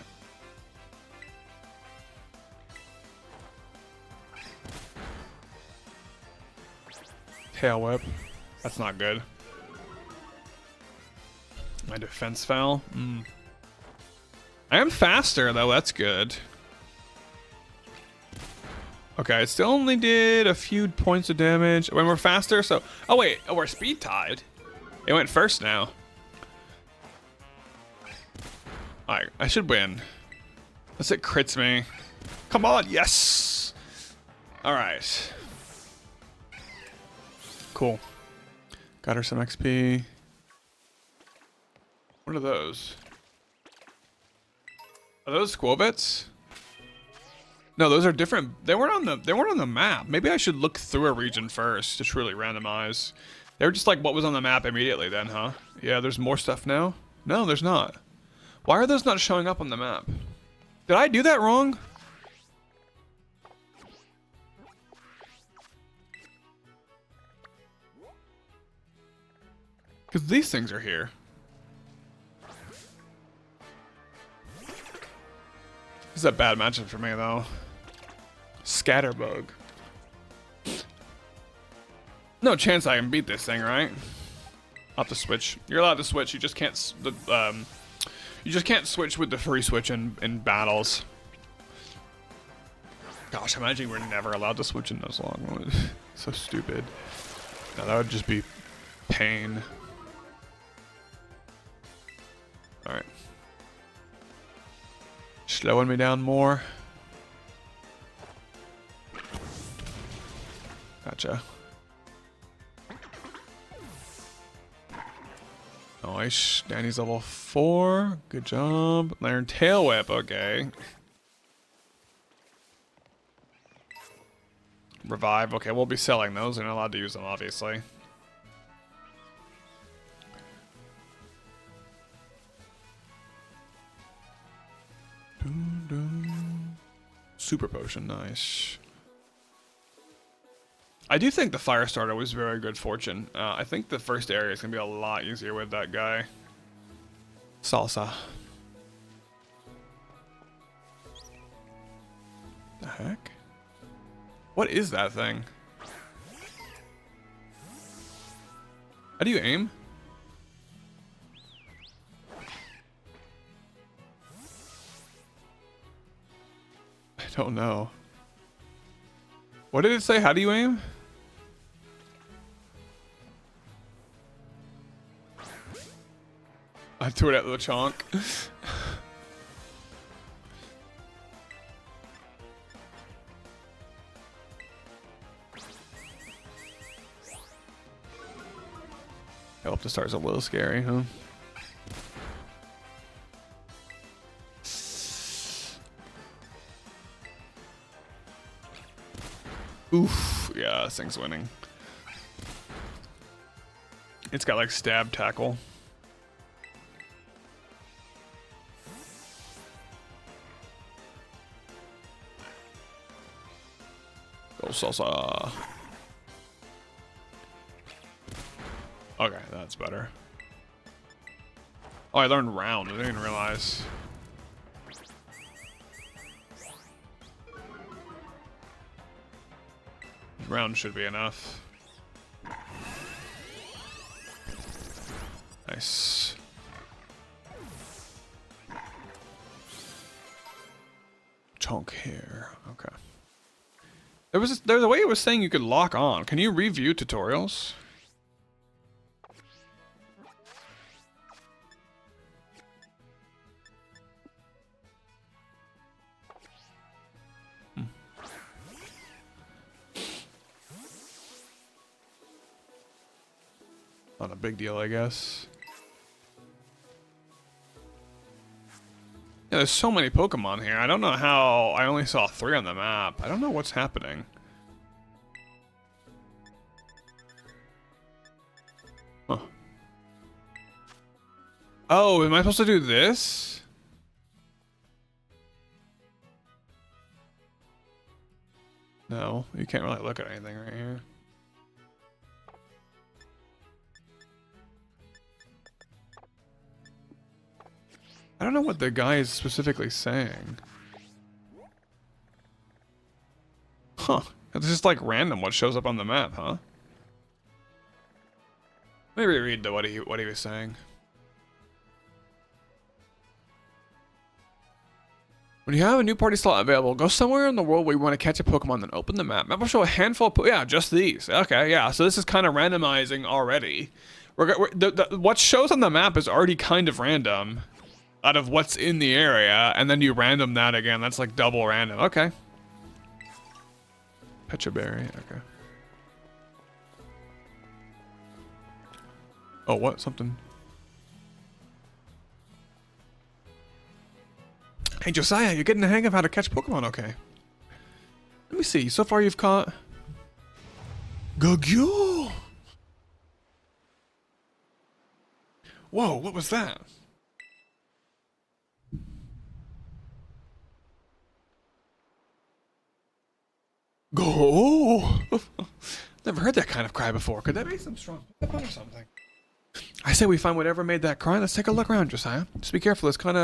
Tail whip. That's not good. My defense fell. I am faster, though. That's good. Okay, it still only did a few points of damage. When we're faster, so... Oh, wait. Oh, we're speed tied. It went first now. Alright, I should win. Unless it crits me. Come on, yes! Alright. Cool. Got her some XP. What are those? Are those Squobits? No, those are different. They weren't on the map. Maybe I should look through a region first to truly randomize. They were just like what was on the map immediately then, huh? Yeah, there's more stuff now? No, there's not. Why are those not showing up on the map? Did I do that wrong? Because these things are here. This is a bad matchup for me, though. Scatterbug. No chance I can beat this thing, right? I'll have to switch. You're allowed to switch. You just can't. You just can't switch with the free switch in battles. Gosh, imagine we're never allowed to switch in Nuzlocke. So stupid. No, that would just be pain. All right. Slowing me down more. Gotcha. Nice. Danny's level 4. Good job. Iron Tail Whip. Okay. Revive. Okay, we'll be selling those. We're not allowed to use them, obviously. Super Potion. Nice. I do think the fire starter was very good fortune. I think the first area is going to be a lot easier with that guy. Salsa. The heck? What is that thing? How do you aim? I don't know. What did it say? How do you aim? I threw it at the chunk. Hope the start's a little scary, huh? Oof. Yeah, this thing's winning. It's got like stab tackle. Go salsa. Okay, that's better. Oh, I learned round. I didn't even realize. Round should be enough. Nice. Chunk here. Okay. There's a way it was saying you could lock on. Can you review tutorials? Not a big deal, I guess. Yeah, there's so many Pokemon here. I don't know how I only saw 3 on the map. I don't know what's happening. Huh. Oh, am I supposed to do this? No, you can't really look at anything right here. I don't know what the guy is specifically saying. Huh. It's just like random what shows up on the map, huh? Let me reread what he was saying. When you have a new party slot available, go somewhere in the world where you want to catch a Pokemon, then open the map. Map will show a handful of yeah, just these. Okay, yeah, so this is kind of randomizing already. What shows on the map is already kind of random out of what's in the area, and then you random that again. That's like double random. Okay. Pecha Berry, okay. Oh, what? Something. Hey, Josiah, you're getting the hang of how to catch Pokemon, okay? Let me see. So far, you've caught... Gagyo! Whoa, what was that? Go! Never heard that kind of cry before. Could that be some strong Pokemon or something? I say we find whatever made that cry. Let's take a look around, Josiah. Just be careful. There's kind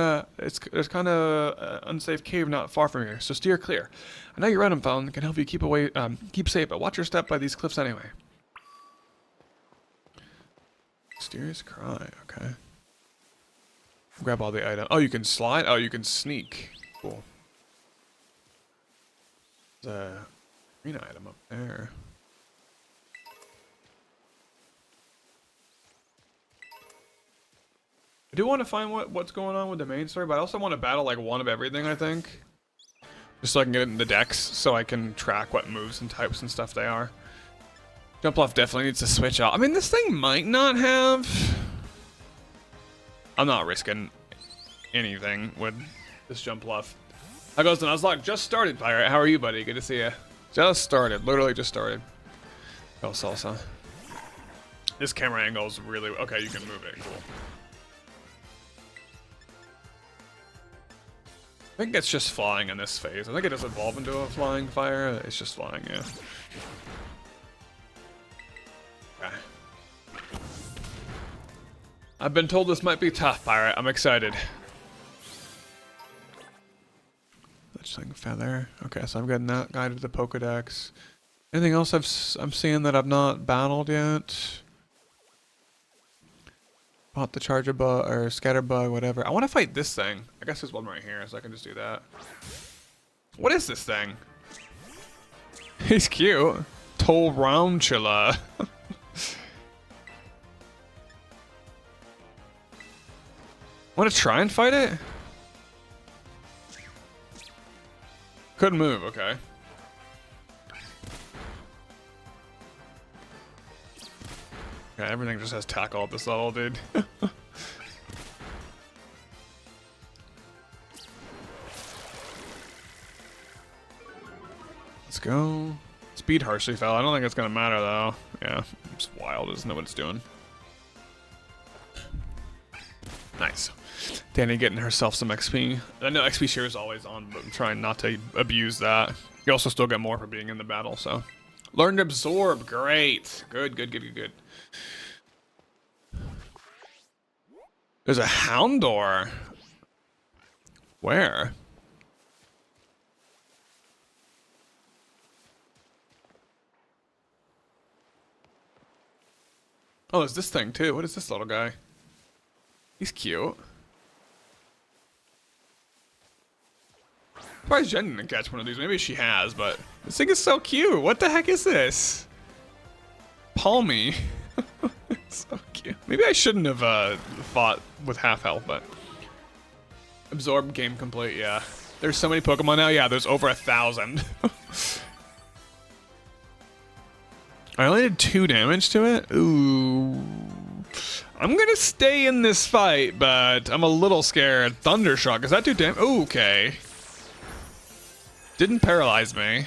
of unsafe cave not far from here, so steer clear. I know your random phone can help you keep safe, but watch your step by these cliffs anyway. Mysterious cry. Okay. Grab all the items. Oh, you can slide. Oh, you can sneak. Cool. There's a green item up there. I do want to find what's going on with the main story, but I also want to battle like one of everything, I think. Just so I can get it in the decks, so I can track what moves and types and stuff they are. Jump off definitely needs to switch out. I mean, this thing might not have... I'm not risking anything with this jump off. How goes the Nuzlocke? Just started, Pirate. How are you, buddy? Good to see you. Just started. Literally just started. Oh, salsa. This camera angle is really... Okay, you can move it. Cool. I think it's just flying in this phase. I think it does evolve into a flying fire. It's just flying, yeah. Okay. I've been told this might be tough, Pirate. I'm excited. Fletchling Feather. Okay, so I'm getting that guy to the Pokedex. Anything else I'm seeing that I've not battled yet? Bought the Charger Bug or Scatterbug, whatever. I want to fight this thing. I guess there's one right here, so I can just do that. What is this thing? He's cute. Torantula. Want to try and fight it? Couldn't move. Okay. Yeah, everything just has tackle at this level, dude. Let's go. Speed harshly fell. I don't think it's gonna matter though. Yeah, it's wild. Doesn't know what it's doing. Nice. Danny getting herself some XP. I know XP share is always on, but I'm trying not to abuse that. You also still get more for being in the battle, so. Learn to absorb. Great. Good, good, good, good, good. There's a Houndour. Where? Oh, there's this thing too. What is this little guy? He's cute. Surprised Jen didn't catch one of these. Maybe she has, but this thing is so cute. What the heck is this? Palmy. It's so cute. Maybe I shouldn't have fought with half health, but absorb game complete. Yeah, there's so many Pokemon now. Yeah, there's over 1,000. I only did 2 damage to it. Ooh, I'm gonna stay in this fight, but I'm a little scared. Thundershock. Is that 2 damage? Ooh, okay. Didn't paralyze me.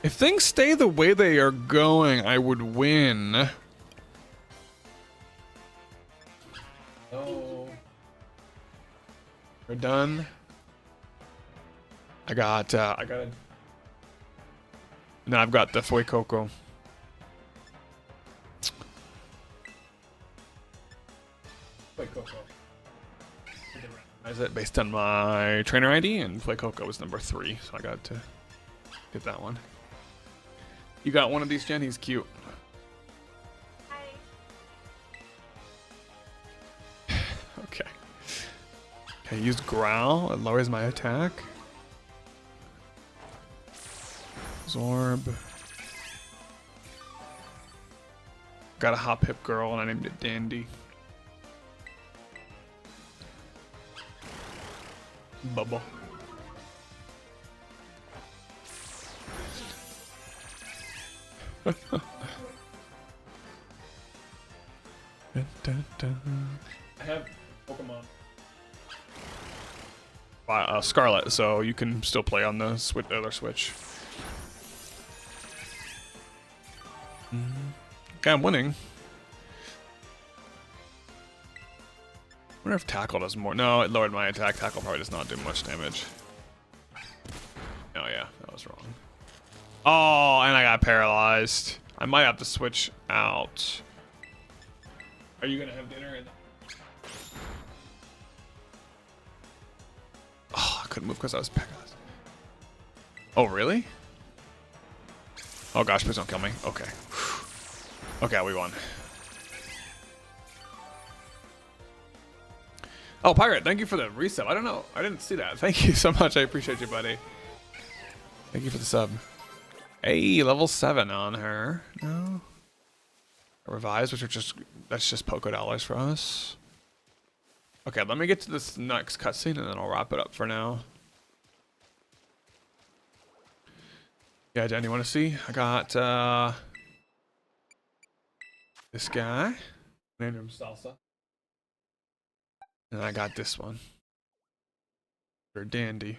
If things stay the way they are going, I would win. Oh. We're done. I got it. No, I've got the Fuecoco. Fuecoco. Is it based on my trainer ID, and Fuecoco was number 3, so I got to get that one. You got one of these, Jen? He's cute. Hi. Okay. Okay, use Growl. It lowers my attack. Zorb. Got a Hop Hip Girl, and I named it Dandy. Bubble. I have Pokemon. Scarlet, so you can still play on the other Switch. Okay, I'm winning. I wonder if Tackle does more. No, it lowered my attack. Tackle probably does not do much damage. Oh yeah, that was wrong. Oh, and I got paralyzed. I might have to switch out. Are you gonna have dinner? Oh, I couldn't move because I was paralyzed. Oh, really? Oh gosh, please don't kill me. Okay. Okay, we won. Oh, Pirate, thank you for the resub. I don't know. I didn't see that. Thank you so much. I appreciate you, buddy. Thank you for the sub. Hey, level 7 on her. No. Revise, which are just, that's just Poké Dollars for us. Okay, let me get to this next cutscene and then I'll wrap it up for now. Yeah, Danny, you want to see? I got this guy. Named him Salsa. And I got this one. They're Dandy.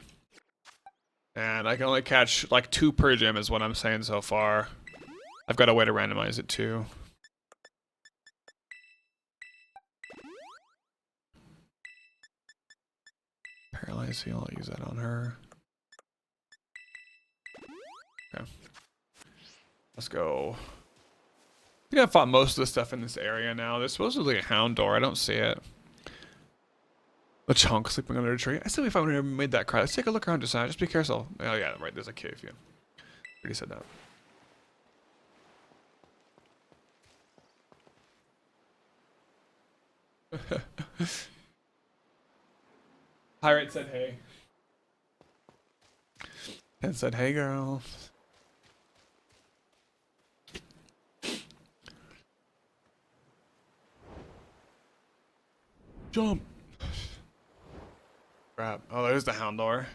And I can only catch like 2 per gym is what I'm saying so far. I've got a way to randomize it too. Paralyze heal, I'll use that on her. Okay. Let's go. I think I fought most of the stuff in this area now. There's supposedly a hound door. I don't see it. The chunk sleeping under a tree. I still if I would have made that cry. Let's take a look around just now. Just be careful. Oh yeah, right. There's a cave. Yeah. Already said that. Pirate said hey. And said hey girl. Jump. Crap. Oh, there's the hound door.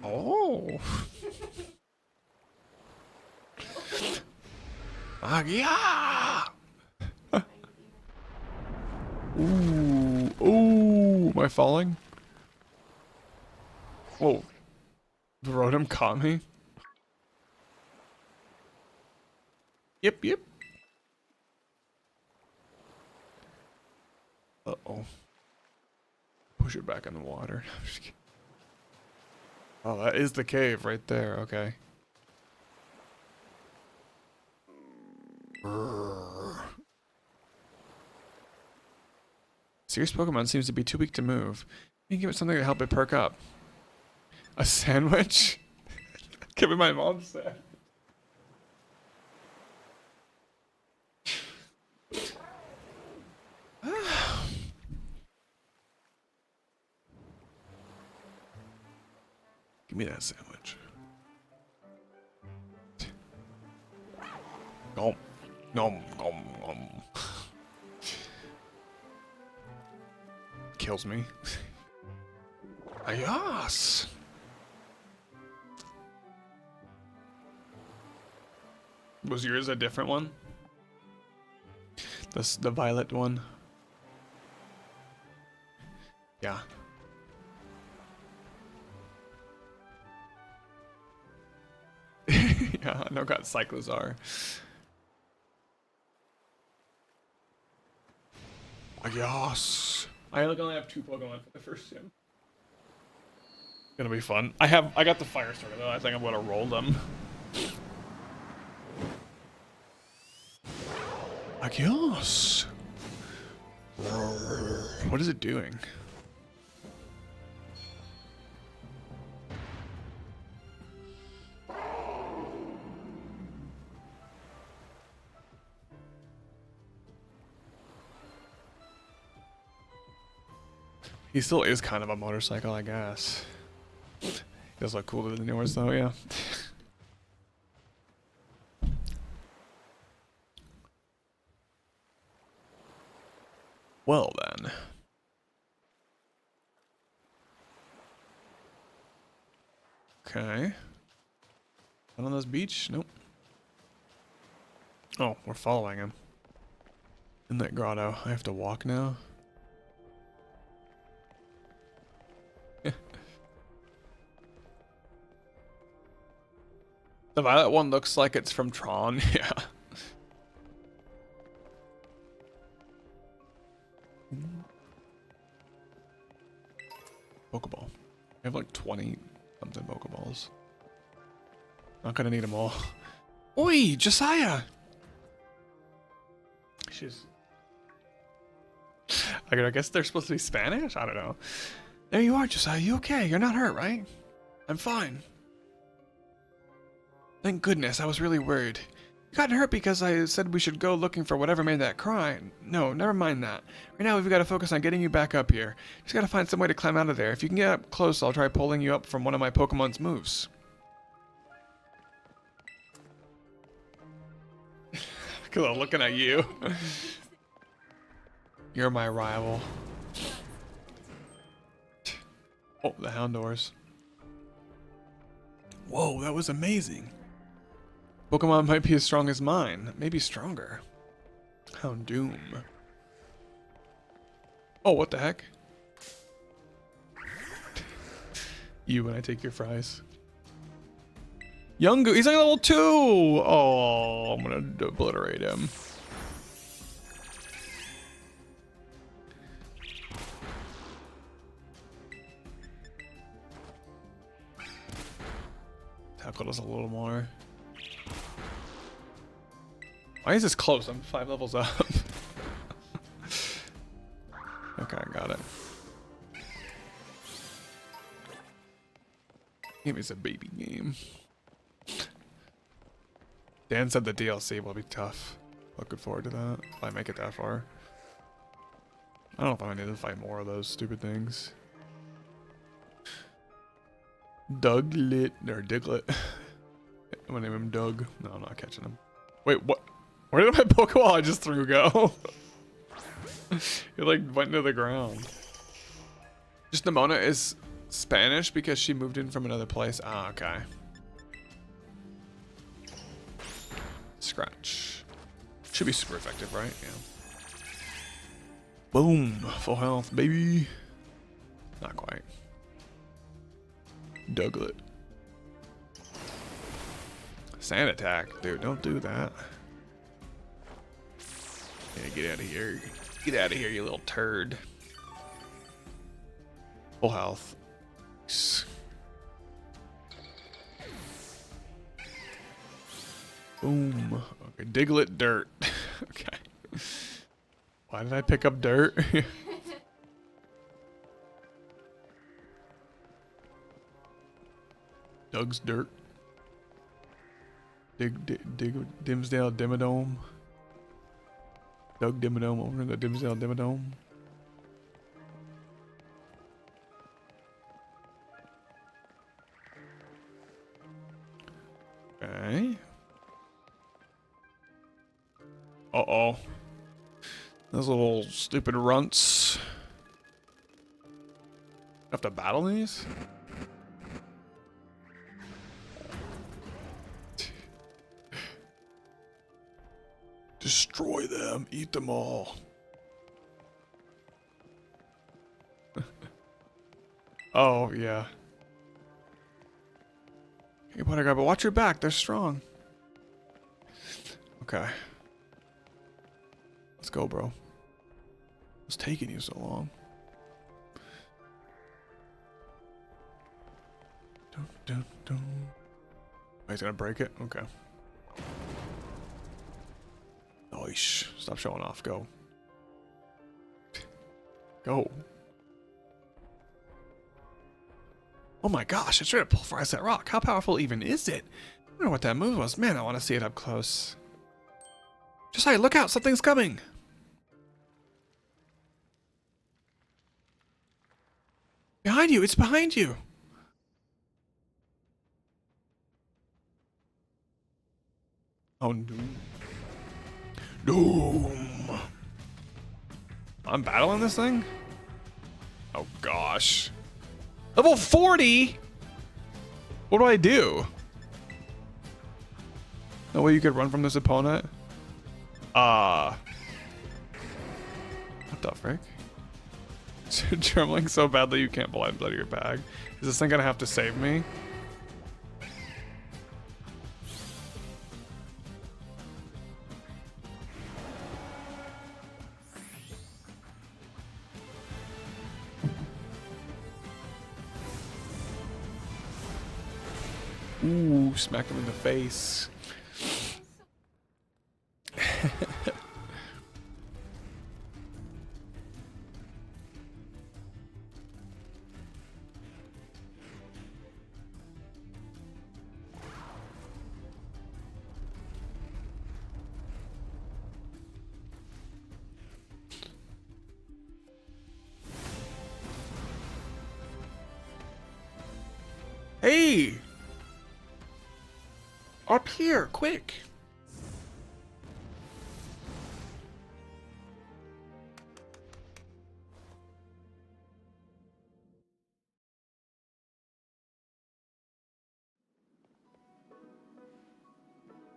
Oh. Yeah. Ooh. Ooh. Am I falling? Whoa. The Rotom caught me. Yep, yep. Uh-oh. Push it back in the water. Oh, that is the cave right there. Okay. Serious Pokemon seems to be too weak to move. You can give it something to help it perk up. A sandwich? Give me my mom's sandwich. Give me that sandwich. Nom, nom, nom, nom. Kills me. Ayas. Was yours a different one? The violet one? Yeah. Yeah, I know got Cyclozar. Yes. I only have 2 Pokemon for the first gym. Gonna be fun. I got the fire starter though. I think I'm gonna roll them. Yes. What is it doing? He still is kind of a motorcycle, I guess. He does look cooler than yours, though, yeah. Well, then. Okay. Not on this beach? Nope. Oh, we're following him. In that grotto. I have to walk now? The violet one looks like it's from Tron, yeah. Pokeball. I have like 20 something Pokeballs. Not gonna need them all. Oi, Josiah! She's... I guess they're supposed to be Spanish? I don't know. There you are, Josiah. You okay? You're not hurt, right? I'm fine. Thank goodness, I was really worried. You got hurt because I said we should go looking for whatever made that cry. No, never mind that. Right now we've got to focus on getting you back up here. Just got to find some way to climb out of there. If you can get up close, I'll try pulling you up from one of my Pokemon's moves. Because I'm looking at you. You're my rival. Oh, the Houndours. Whoa, that was amazing. Pokemon might be as strong as mine. Maybe stronger. Houndoom. Oh, what the heck? You when I take your fries. Youngu, he's like level 2! Oh, I'm gonna obliterate him. Tackle us a little more. Why is this close? I'm 5 levels up. Okay, I got it. Game is a baby game. Dan said the DLC will be tough. Looking forward to that. If I make it that far. I don't know if I need to fight more of those stupid things. Douglet or Diglett. I'm gonna name him Doug. No, I'm not catching him. Wait, what? Where did my Pokeball I just threw go? It like went into the ground. Just Nimona is Spanish because she moved in from another place. Ah, okay. Scratch. Should be super effective, right? Yeah. Boom. Full health, baby. Not quite. Douglet. Sand attack. Dude, don't do that. Yeah, get out of here. Get out of here, you little turd. Full health. Boom. Okay, Diglett dirt. Okay. Why did I pick up dirt? Doug's dirt. Dimsdale Dimmadome. Doug Dimmadome over in the Dimsdale Dimmadome. Okay. Uh-oh. Those little stupid runts. Have to battle these? Destroy them. Eat them all. Oh, yeah. Hey, what I got? But watch your back. They're strong. Okay. Let's go, bro. What's taking you so long? Dun, dun, dun. Oh, he's gonna break it? Okay. Nice. Stop showing off. Go. Go. Oh my gosh, it's trying to pulverize that rock. How powerful even is it? I don't know what that move was. Man, I want to see it up close. Just hey, look out, something's coming. Behind you, it's behind you. Oh no. Doom. I'm battling this thing? Oh gosh. Level 40? What do I do? No way you could run from this opponent? What the frick? You're trembling so badly you can't blind blood your bag. Is this thing gonna have to save me? Ooh, smack him in the face. Hey! Up here, quick!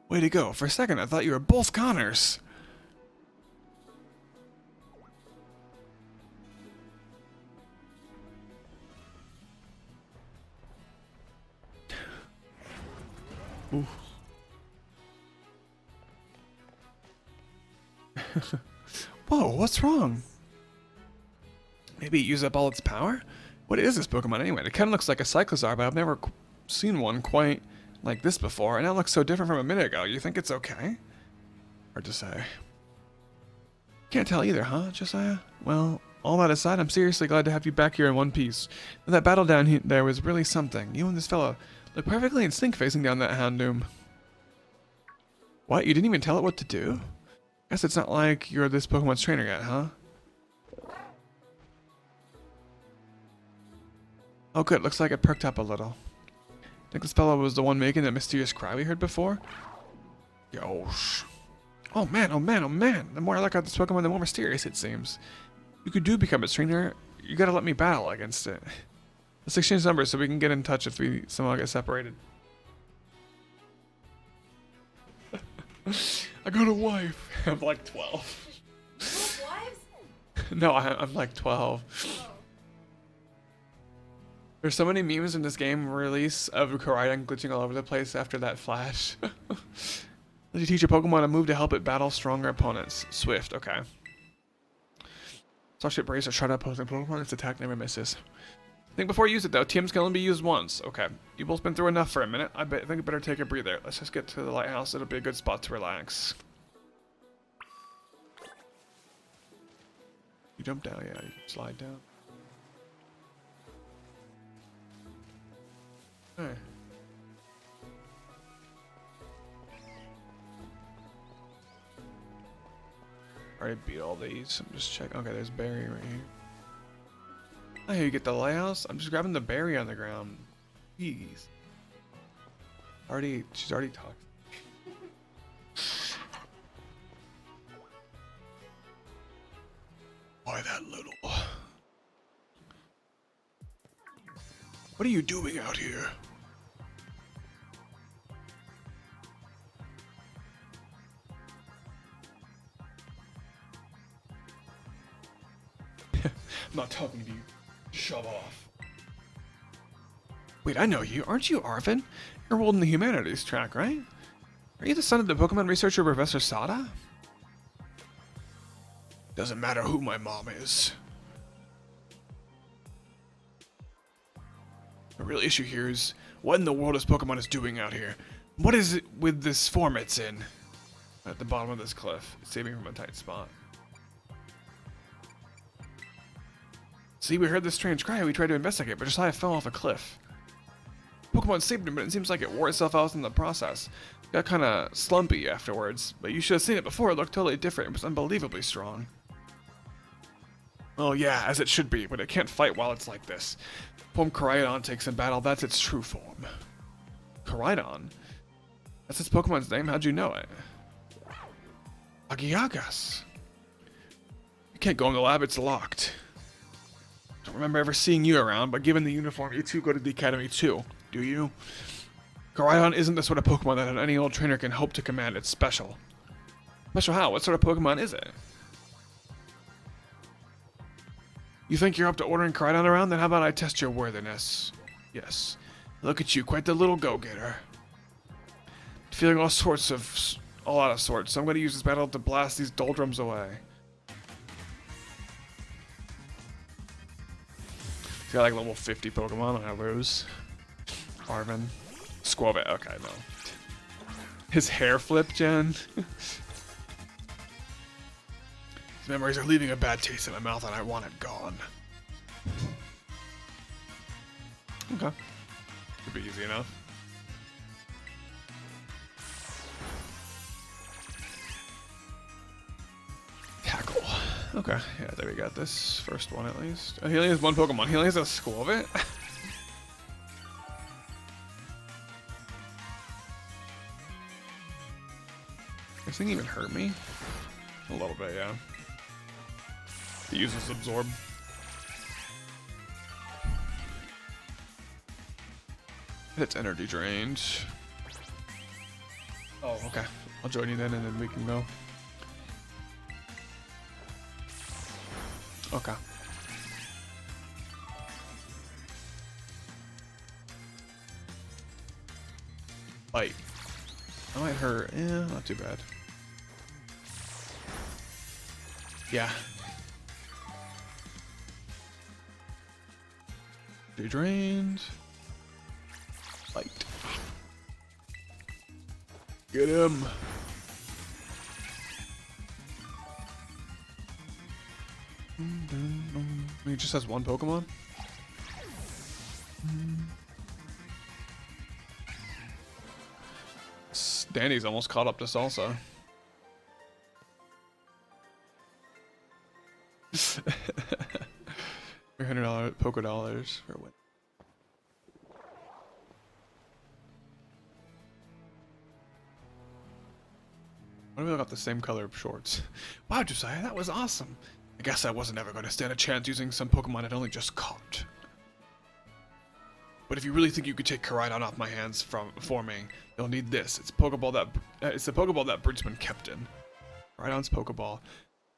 Way to go. For a second, I thought you were both Connors. Ooh. Whoa, what's wrong? Maybe it used up all its power? What is this Pokemon anyway? It kind of looks like a Cyclizar, but I've never seen one quite like this before, and it looks so different from a minute ago. You think it's okay? Hard to say. Can't tell either, huh, Josiah? Well, all that aside, I'm seriously glad to have you back here in one piece. That battle down there was really something. You and this fella look perfectly in sync facing down that Houndoom. What? You didn't even tell it what to do? Guess it's not like you're this Pokemon's trainer yet, huh? Oh good, looks like it perked up a little. Think this fellow was the one making that mysterious cry we heard before? Yosh. Oh man, oh man, oh man. The more I look at this Pokemon, the more mysterious it seems. You could become its trainer. You gotta let me battle against it. Let's exchange numbers so we can get in touch if we somehow get separated. I got a wife. I'm like 12. Wives? No, I'm like 12. Oh. There's so many memes in this game release of Koraidon glitching all over the place after that flash. Let you teach your Pokemon a move to help it battle stronger opponents. Swift, okay. Starship Brace or shut up opposing Pokemon, its attack never misses. Think before you use it though, TM's can only be used once. Okay. You've both been through enough for a minute. I think you better take a breather. Let's just get to the lighthouse. It'll be a good spot to relax. You jump down, yeah, you can slide down. Hey. Already beat all these. I'm just checking. Okay, there's berry right here. Oh, here you get the lighthouse. I'm just grabbing the berry on the ground. Jeez. She's already talked. Why that little? What are you doing out here? I'm not talking to you. Shove off. Wait, I know you. Aren't you Arvin? You're enrolled in the humanities track, right? Are you the son of the Pokemon researcher Professor Sada? Doesn't matter who my mom is. The real issue here is what in the world is Pokemon is doing out here? What is it with this form it's in? At the bottom of this cliff, it's saving from a tight spot. See, we heard this strange cry. We tried to investigate, but Josiah fell off a cliff. Pokemon saved him, but it seems like it wore itself out in the process. It got kind of slumpy afterwards, but you should have seen it before. It looked totally different. It was unbelievably strong. Well, yeah, as it should be, but it can't fight while it's like this. Form Koraidon takes in battle, that's its true form. Koraidon? That's its Pokemon's name? How'd you know it? Agiagas. You can't go in the lab, it's locked. Don't remember ever seeing you around, but given the uniform, you two go to the academy too, do you? Koraidon isn't the sort of Pokemon that any old trainer can hope to command. It's special. Special how? What sort of Pokemon is it? You think you're up to ordering Koraidon around? Then how about I test your worthiness? Yes. Look at you, quite the little go-getter. Feeling all out of sorts, so I'm going to use this battle to blast these doldrums away. He's got like level 50 Pokemon and I lose. Arvin. Squavet, okay, no. His hair flip, Jen. These memories are leaving a bad taste in my mouth and I want it gone. Okay. Could be easy enough. Tackle. Okay, yeah, there we got this first one at least. Oh, he only has one Pokemon. He only has a Squavet? This thing even hurt me? A little bit, yeah. He uses Absorb. It's energy drained. Oh, okay. I'll join you then, and then we can go. Okay. Light. That might hurt. Not too bad. Yeah. Be drained. Light. Get him. He just has one Pokemon? Danny's almost caught up to Salsa. $300 Poké Dollars for a win. Why do we all got the same color of shorts? Wow, Josiah, that was awesome. I guess I wasn't ever going to stand a chance using some Pokemon I'd only just caught. But if you really think you could take Koraidon off my hands for me, you'll need this. It's the Pokeball that Bridgman kept in. Koraidon's Pokeball,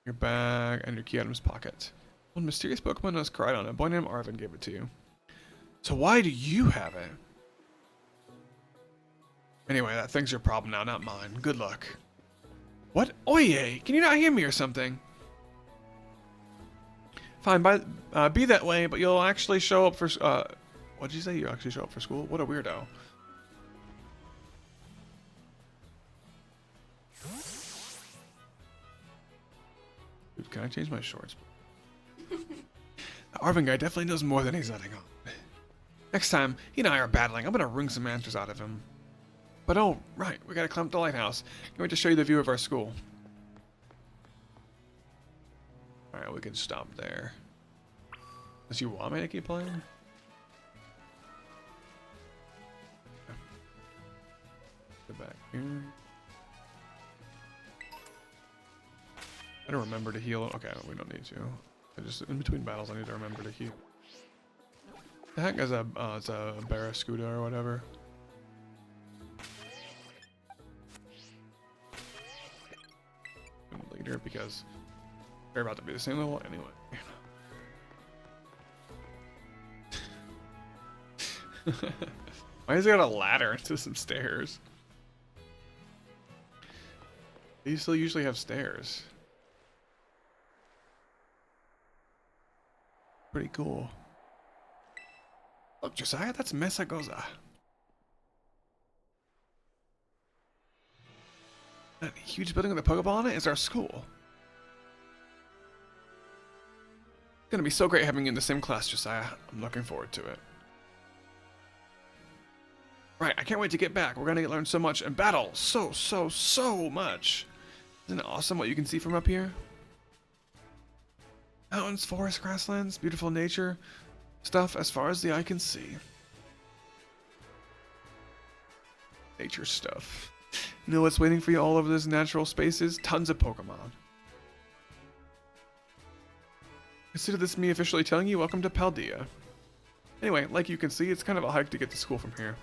your bag, and your key item's pocket. One mysterious Pokemon knows Koraidon. A boy named Arvin gave it to you. So why do you have it? Anyway, that thing's your problem now, not mine. Good luck. What? Oye! Can you not hear me or something? Fine, be that way, but you'll actually show up for, what did you say? You actually show up for school? What a weirdo. Dude, can I change my shorts? The Arvin guy definitely knows more than he's letting on. Next time, he and I are battling, I'm gonna wring some answers out of him. But oh, right, we gotta climb up the lighthouse. Can't wait to show you the view of our school. Alright, we can stop there. Unless you want me to keep playing? Go back here. I don't remember to heal. Okay, we don't need to. I just in between battles, I need to remember to heal. The heck is it's a Barraskewda or whatever. Later because they're about to be the same level anyway. Why has he got a ladder into some stairs? They still usually have stairs. Pretty cool. Look, Josiah, that's Mesagoza. That huge building with a Pokeball on it is our school. It's gonna be so great having you in the same class, Josiah. I'm looking forward to it. Right, I can't wait to get back. We're gonna learn so much and battle so much. Isn't it awesome what you can see from up here? Mountains, forests, grasslands, beautiful nature, stuff as far as the eye can see. Nature stuff. You know what's waiting for you all over those natural spaces? Tons of Pokemon. Consider this me officially telling you welcome to Paldea. Anyway, like you can see, it's kind of a hike to get to school from here.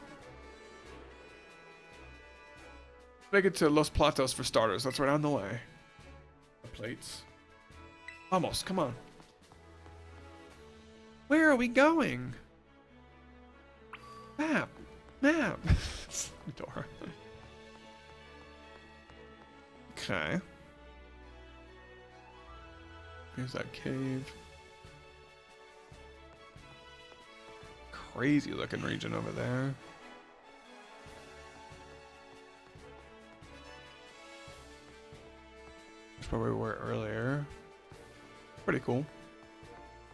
Make it to Los Platos for starters, that's right on the way. The plates. Almost, come on. Where are we going? Map. Door. Okay. Here's that cave. Crazy looking region over there. That's where we were earlier. Pretty cool.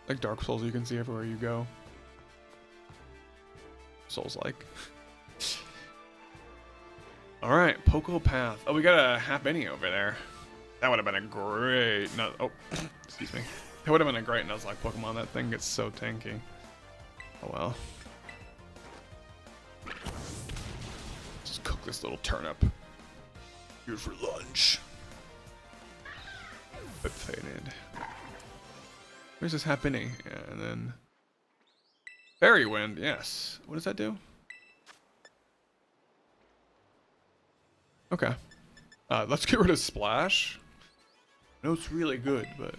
Like Dark Souls, you can see everywhere you go. Souls-like. Alright, Poco Path. Oh, we got a Happiny over there. That would have been a great... No, oh, excuse me. That would have been a great Nuzlocke Pokemon. That thing gets so tanky. Oh well. Just cook this little turnip. Here for lunch. But faded. Where's this Happiny? Yeah, and then... Fairy Wind, yes. What does that do? Okay. Let's get rid of Splash. I know it's really good, but...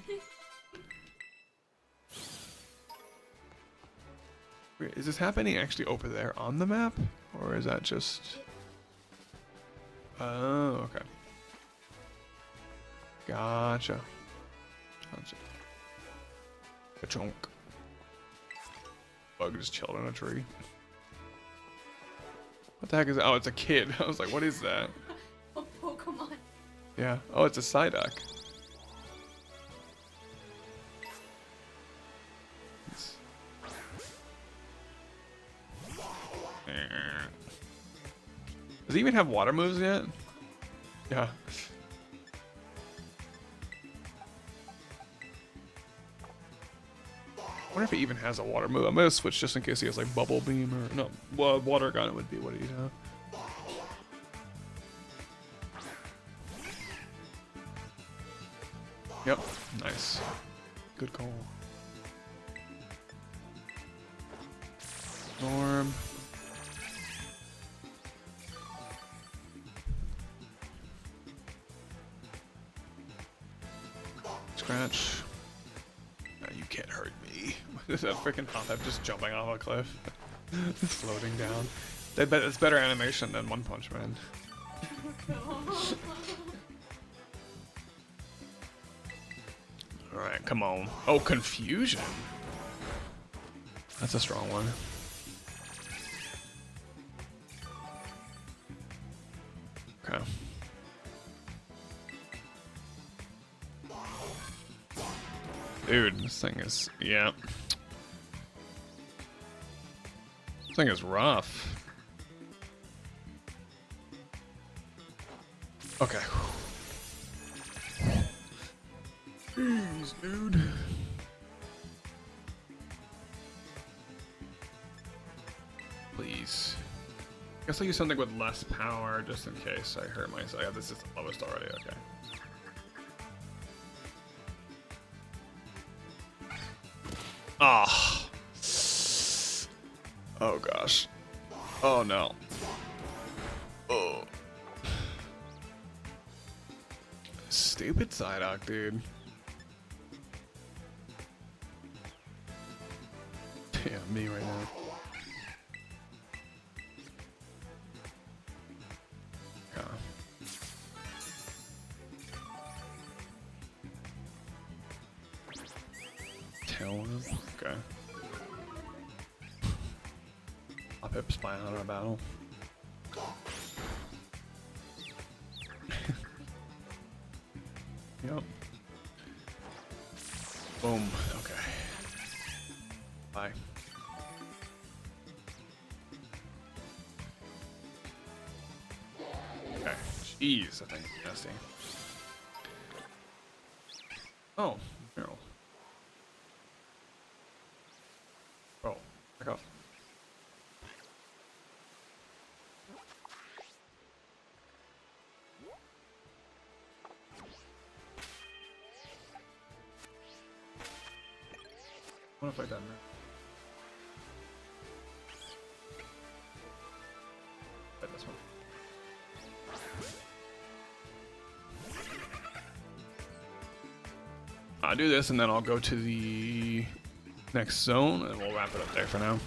Wait, is this happening actually over there on the map? Or is that just... Oh, okay. Gotcha. Gotcha. A chunk. Bug just chilled in a tree. What the heck is that? Oh, it's a kid. I was like, what is that? A Pokemon. Yeah. Oh, it's a Psyduck. It's... Does he even have water moves yet? Yeah. I wonder if he even has a water move. I'm gonna switch just in case he has like Bubble Beam or no. Well, Water Gun would be what he'd have. Yep, nice. Good call. Storm. Scratch. No, you can't hurt me. Is that freaking Hop just jumping off a cliff? Floating down. It's better animation than One Punch Man. Alright, come on. Oh, Confusion. That's a strong one. Okay. Dude, this thing is... Yeah. This thing is rough. Okay. Jeez, dude. Please. Guess I'll use something with less power just in case I hurt myself. Yeah, this is the lowest already, okay. Ah. Oh gosh. Oh no. Oh. Stupid Psyduck, dude. Damn, me right now. Okay. I'll pip spy out of a battle. Yep. Boom. Okay. Bye. Okay. Jeez, that thing's nasty. Oh, barrel. Oh, back off. What if I done that? Try this one. I'll do this and then I'll go to the next zone and we'll wrap it up there for now.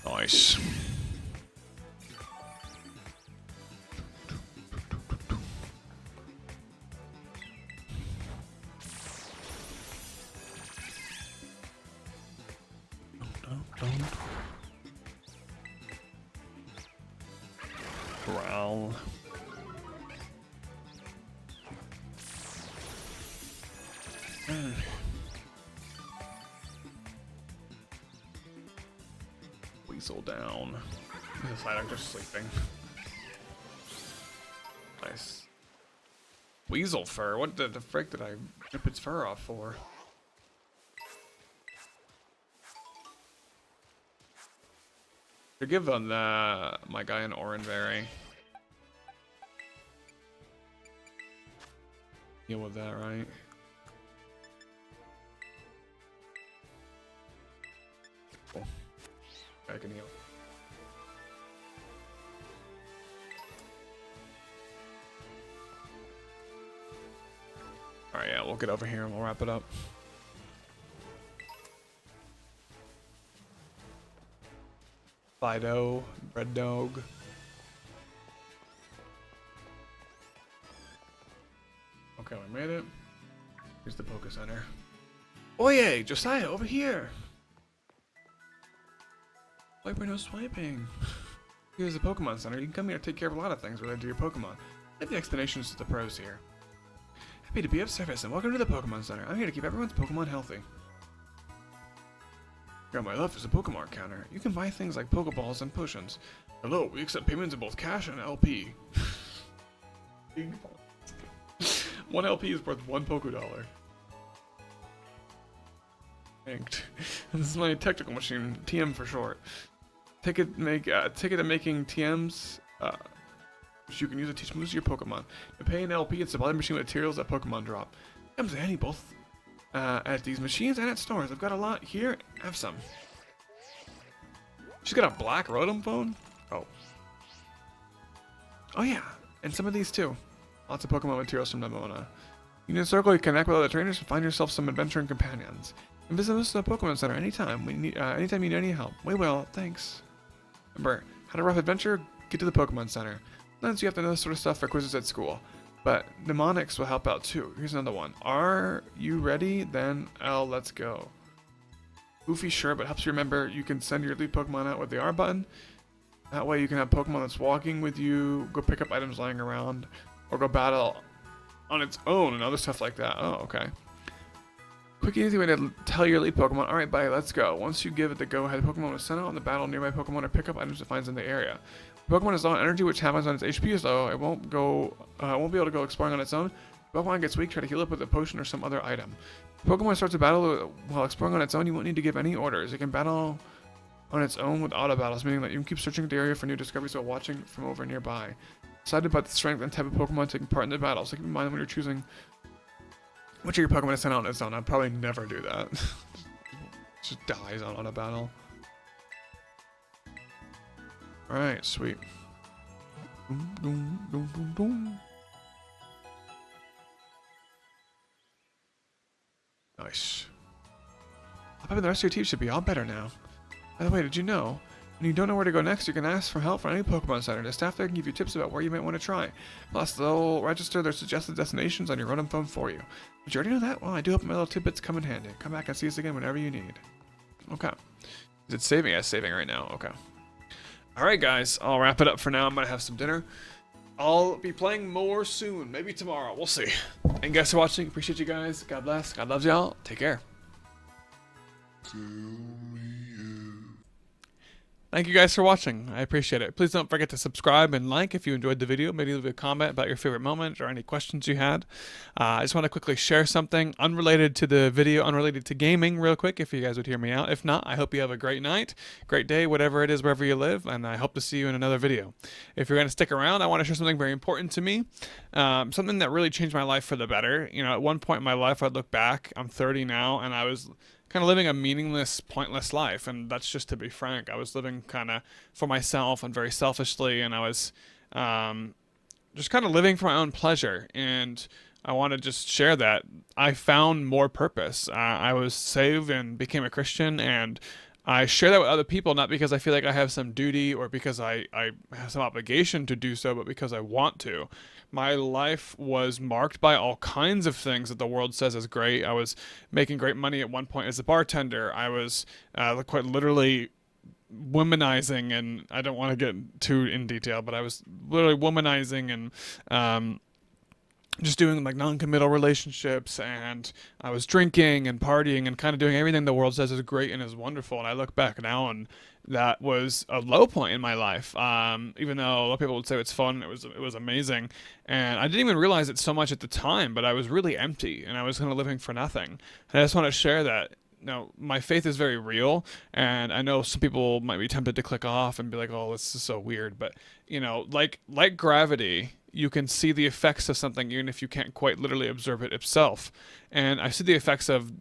Nice. Growl. Weasel down. The side just sleeping. Nice. Weasel fur? What the frick did I rip its fur off for? To give on my guy an Oranberry. Deal with that, right? Cool. I can heal. Alright, yeah, we'll get over here and we'll wrap it up. Fido, Red Dog. Okay, we made it. Here's the Poké Center. Oh yeah, Josiah, over here! Swiper, no swiping. Here's the Pokemon Center. You can come here to take care of a lot of things related to your Pokemon. Give the explanations to the pros here. Happy to be of service and welcome to the Pokemon Center. I'm here to keep everyone's Pokemon healthy. Here on my left is a Pokemon counter. You can buy things like Pokeballs and potions. Hello, we accept payments in both cash and LP. 1 LP is worth 1 Pokédollar. Inked. This is my technical machine, TM for short. Ticket to making TMs, which you can use to teach moves to your Pokemon. To pay an LP and supply the machine with materials that Pokemon drop. Comes handy both at these machines and at stores. I've got a lot here. Have some. She's got a black Rotom phone? Oh. Oh yeah, and some of these too. Lots of Pokemon materials from Nemona. Union Circle, you connect with other trainers and find yourself some adventuring companions. And visit us at the Pokemon Center anytime. Anytime you need any help. We will, thanks. Remember, had a rough adventure? Get to the Pokemon Center. Sometimes you have to know this sort of stuff for quizzes at school. But mnemonics will help out too. Here's another one. Are you ready? Then L, let's go. Goofy, sure, but helps you remember you can send your lead Pokemon out with the R button. That way you can have Pokemon that's walking with you, go pick up items lying around, or go battle on its own and other stuff like that. Oh, okay. Quick and easy way to tell your lead Pokemon, alright, bye, let's go. Once you give it the go-ahead, Pokemon will send out on the battle nearby Pokemon or pick up items it finds in the area. Pokemon is low on energy, which happens when its HP is low. It won't be able to go exploring on its own. Pokemon gets weak, try to heal up with a potion or some other item. If Pokemon starts a battle while exploring on its own, you won't need to give any orders. It can battle on its own with auto battles, meaning that you can keep searching the area for new discoveries while watching from over nearby. Decided by the strength and type of Pokemon taking part in the battle, so keep in mind when you're choosing which of your Pokemon to send out on its own. I'd probably never do that. Just dies on auto battle. Alright, sweet. Nice. I bet the rest of your team should be all better now. By the way, did you know? When you don't know where to go next, you can ask for help from any Pokemon Center. The staff there can give you tips about where you might want to try. Plus, they'll register their suggested destinations on your Rotom phone for you. Did you already know that? Well, I do hope my little tidbits come in handy. Come back and see us again whenever you need. Okay. Is it saving? Yeah, it's saving right now. Okay. Alright, guys. I'll wrap it up for now. I'm going to have some dinner. I'll be playing more soon. Maybe tomorrow. We'll see. And guys for watching. Appreciate you guys. God bless. God loves y'all. Take care. Thank you guys for watching. I appreciate it. Please don't forget to subscribe and like if you enjoyed the video. Maybe leave a comment about your favorite moment or any questions you had. I just want to quickly share something unrelated to the video, unrelated to gaming real quick if you guys would hear me out. If not, I hope you have a great night, great day, whatever it is, wherever you live, and I hope to see you in another video. If you're going to stick around, I want to share something very important to me, something that really changed my life for the better. You know, at one point in my life, I'd look back, I'm 30 now, and I was kind of living a meaningless, pointless life, and that's just to be frank. I was living kind of for myself and very selfishly, and I was just kind of living for my own pleasure, and I want to just share that I found more purpose. I was saved and became a Christian, and I share that with other people, not because I feel like I have some duty or because I have some obligation to do so, but because I want to. My life was marked by all kinds of things that the world says is great. I was making great money at one point as a bartender. I was quite literally womanizing, and I don't want to get too in detail, but I was literally womanizing and just doing like non-committal relationships, and I was drinking and partying and kind of doing everything the world says is great and is wonderful. And I look back now, and that was a low point in my life. Even though a lot of people would say it's fun, it was amazing, and I didn't even realize it so much at the time. But I was really empty, and I was kind of living for nothing. And I just want to share that. Now, my faith is very real, and I know some people might be tempted to click off and be like, "Oh, this is so weird." But you know, like gravity, you can see the effects of something even if you can't quite literally observe it itself. And I see the effects of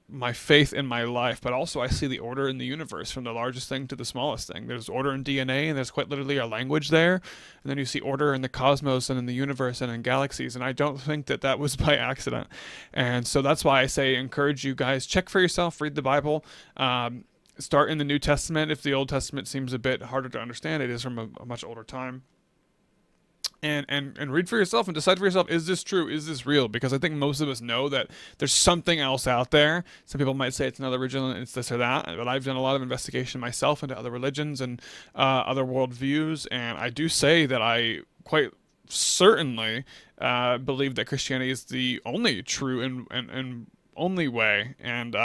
my faith in my life, but also I see the order in the universe from the largest thing to the smallest thing. There's order in DNA, and there's quite literally a language there. And then you see order in the cosmos and in the universe and in galaxies. And I don't think that that was by accident. And so that's why I say encourage you guys, check for yourself, read the Bible. Start in the New Testament if the Old Testament seems a bit harder to understand. It is from a much older time. And read for yourself and decide for yourself, is this true? Is this real? Because I think most of us know that there's something else out there. Some people might say it's another religion, it's this or that, but I've done a lot of investigation myself into other religions and other worldviews, and I do say that I quite certainly believe that Christianity is the only true and only way. And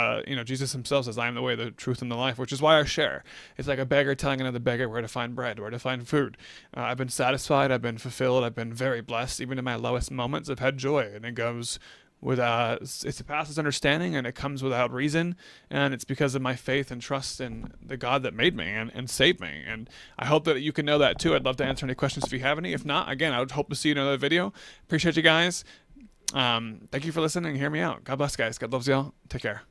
Jesus himself says, I am the way, the truth, and the life, which is why I share. It's like a beggar telling another beggar where to find bread, where to find food. I've been satisfied, I've been fulfilled, I've been very blessed. Even in my lowest moments, I've had joy, and it goes with it surpasses understanding, and it comes without reason, and it's because of my faith and trust in the God that made me and saved me. And I hope that you can know that too. I'd love to answer any questions if you have any. If not, again, I would hope to see you in another video. Appreciate you guys. Thank you for listening and hear me out. God bless, guys. God loves y'all. Take care.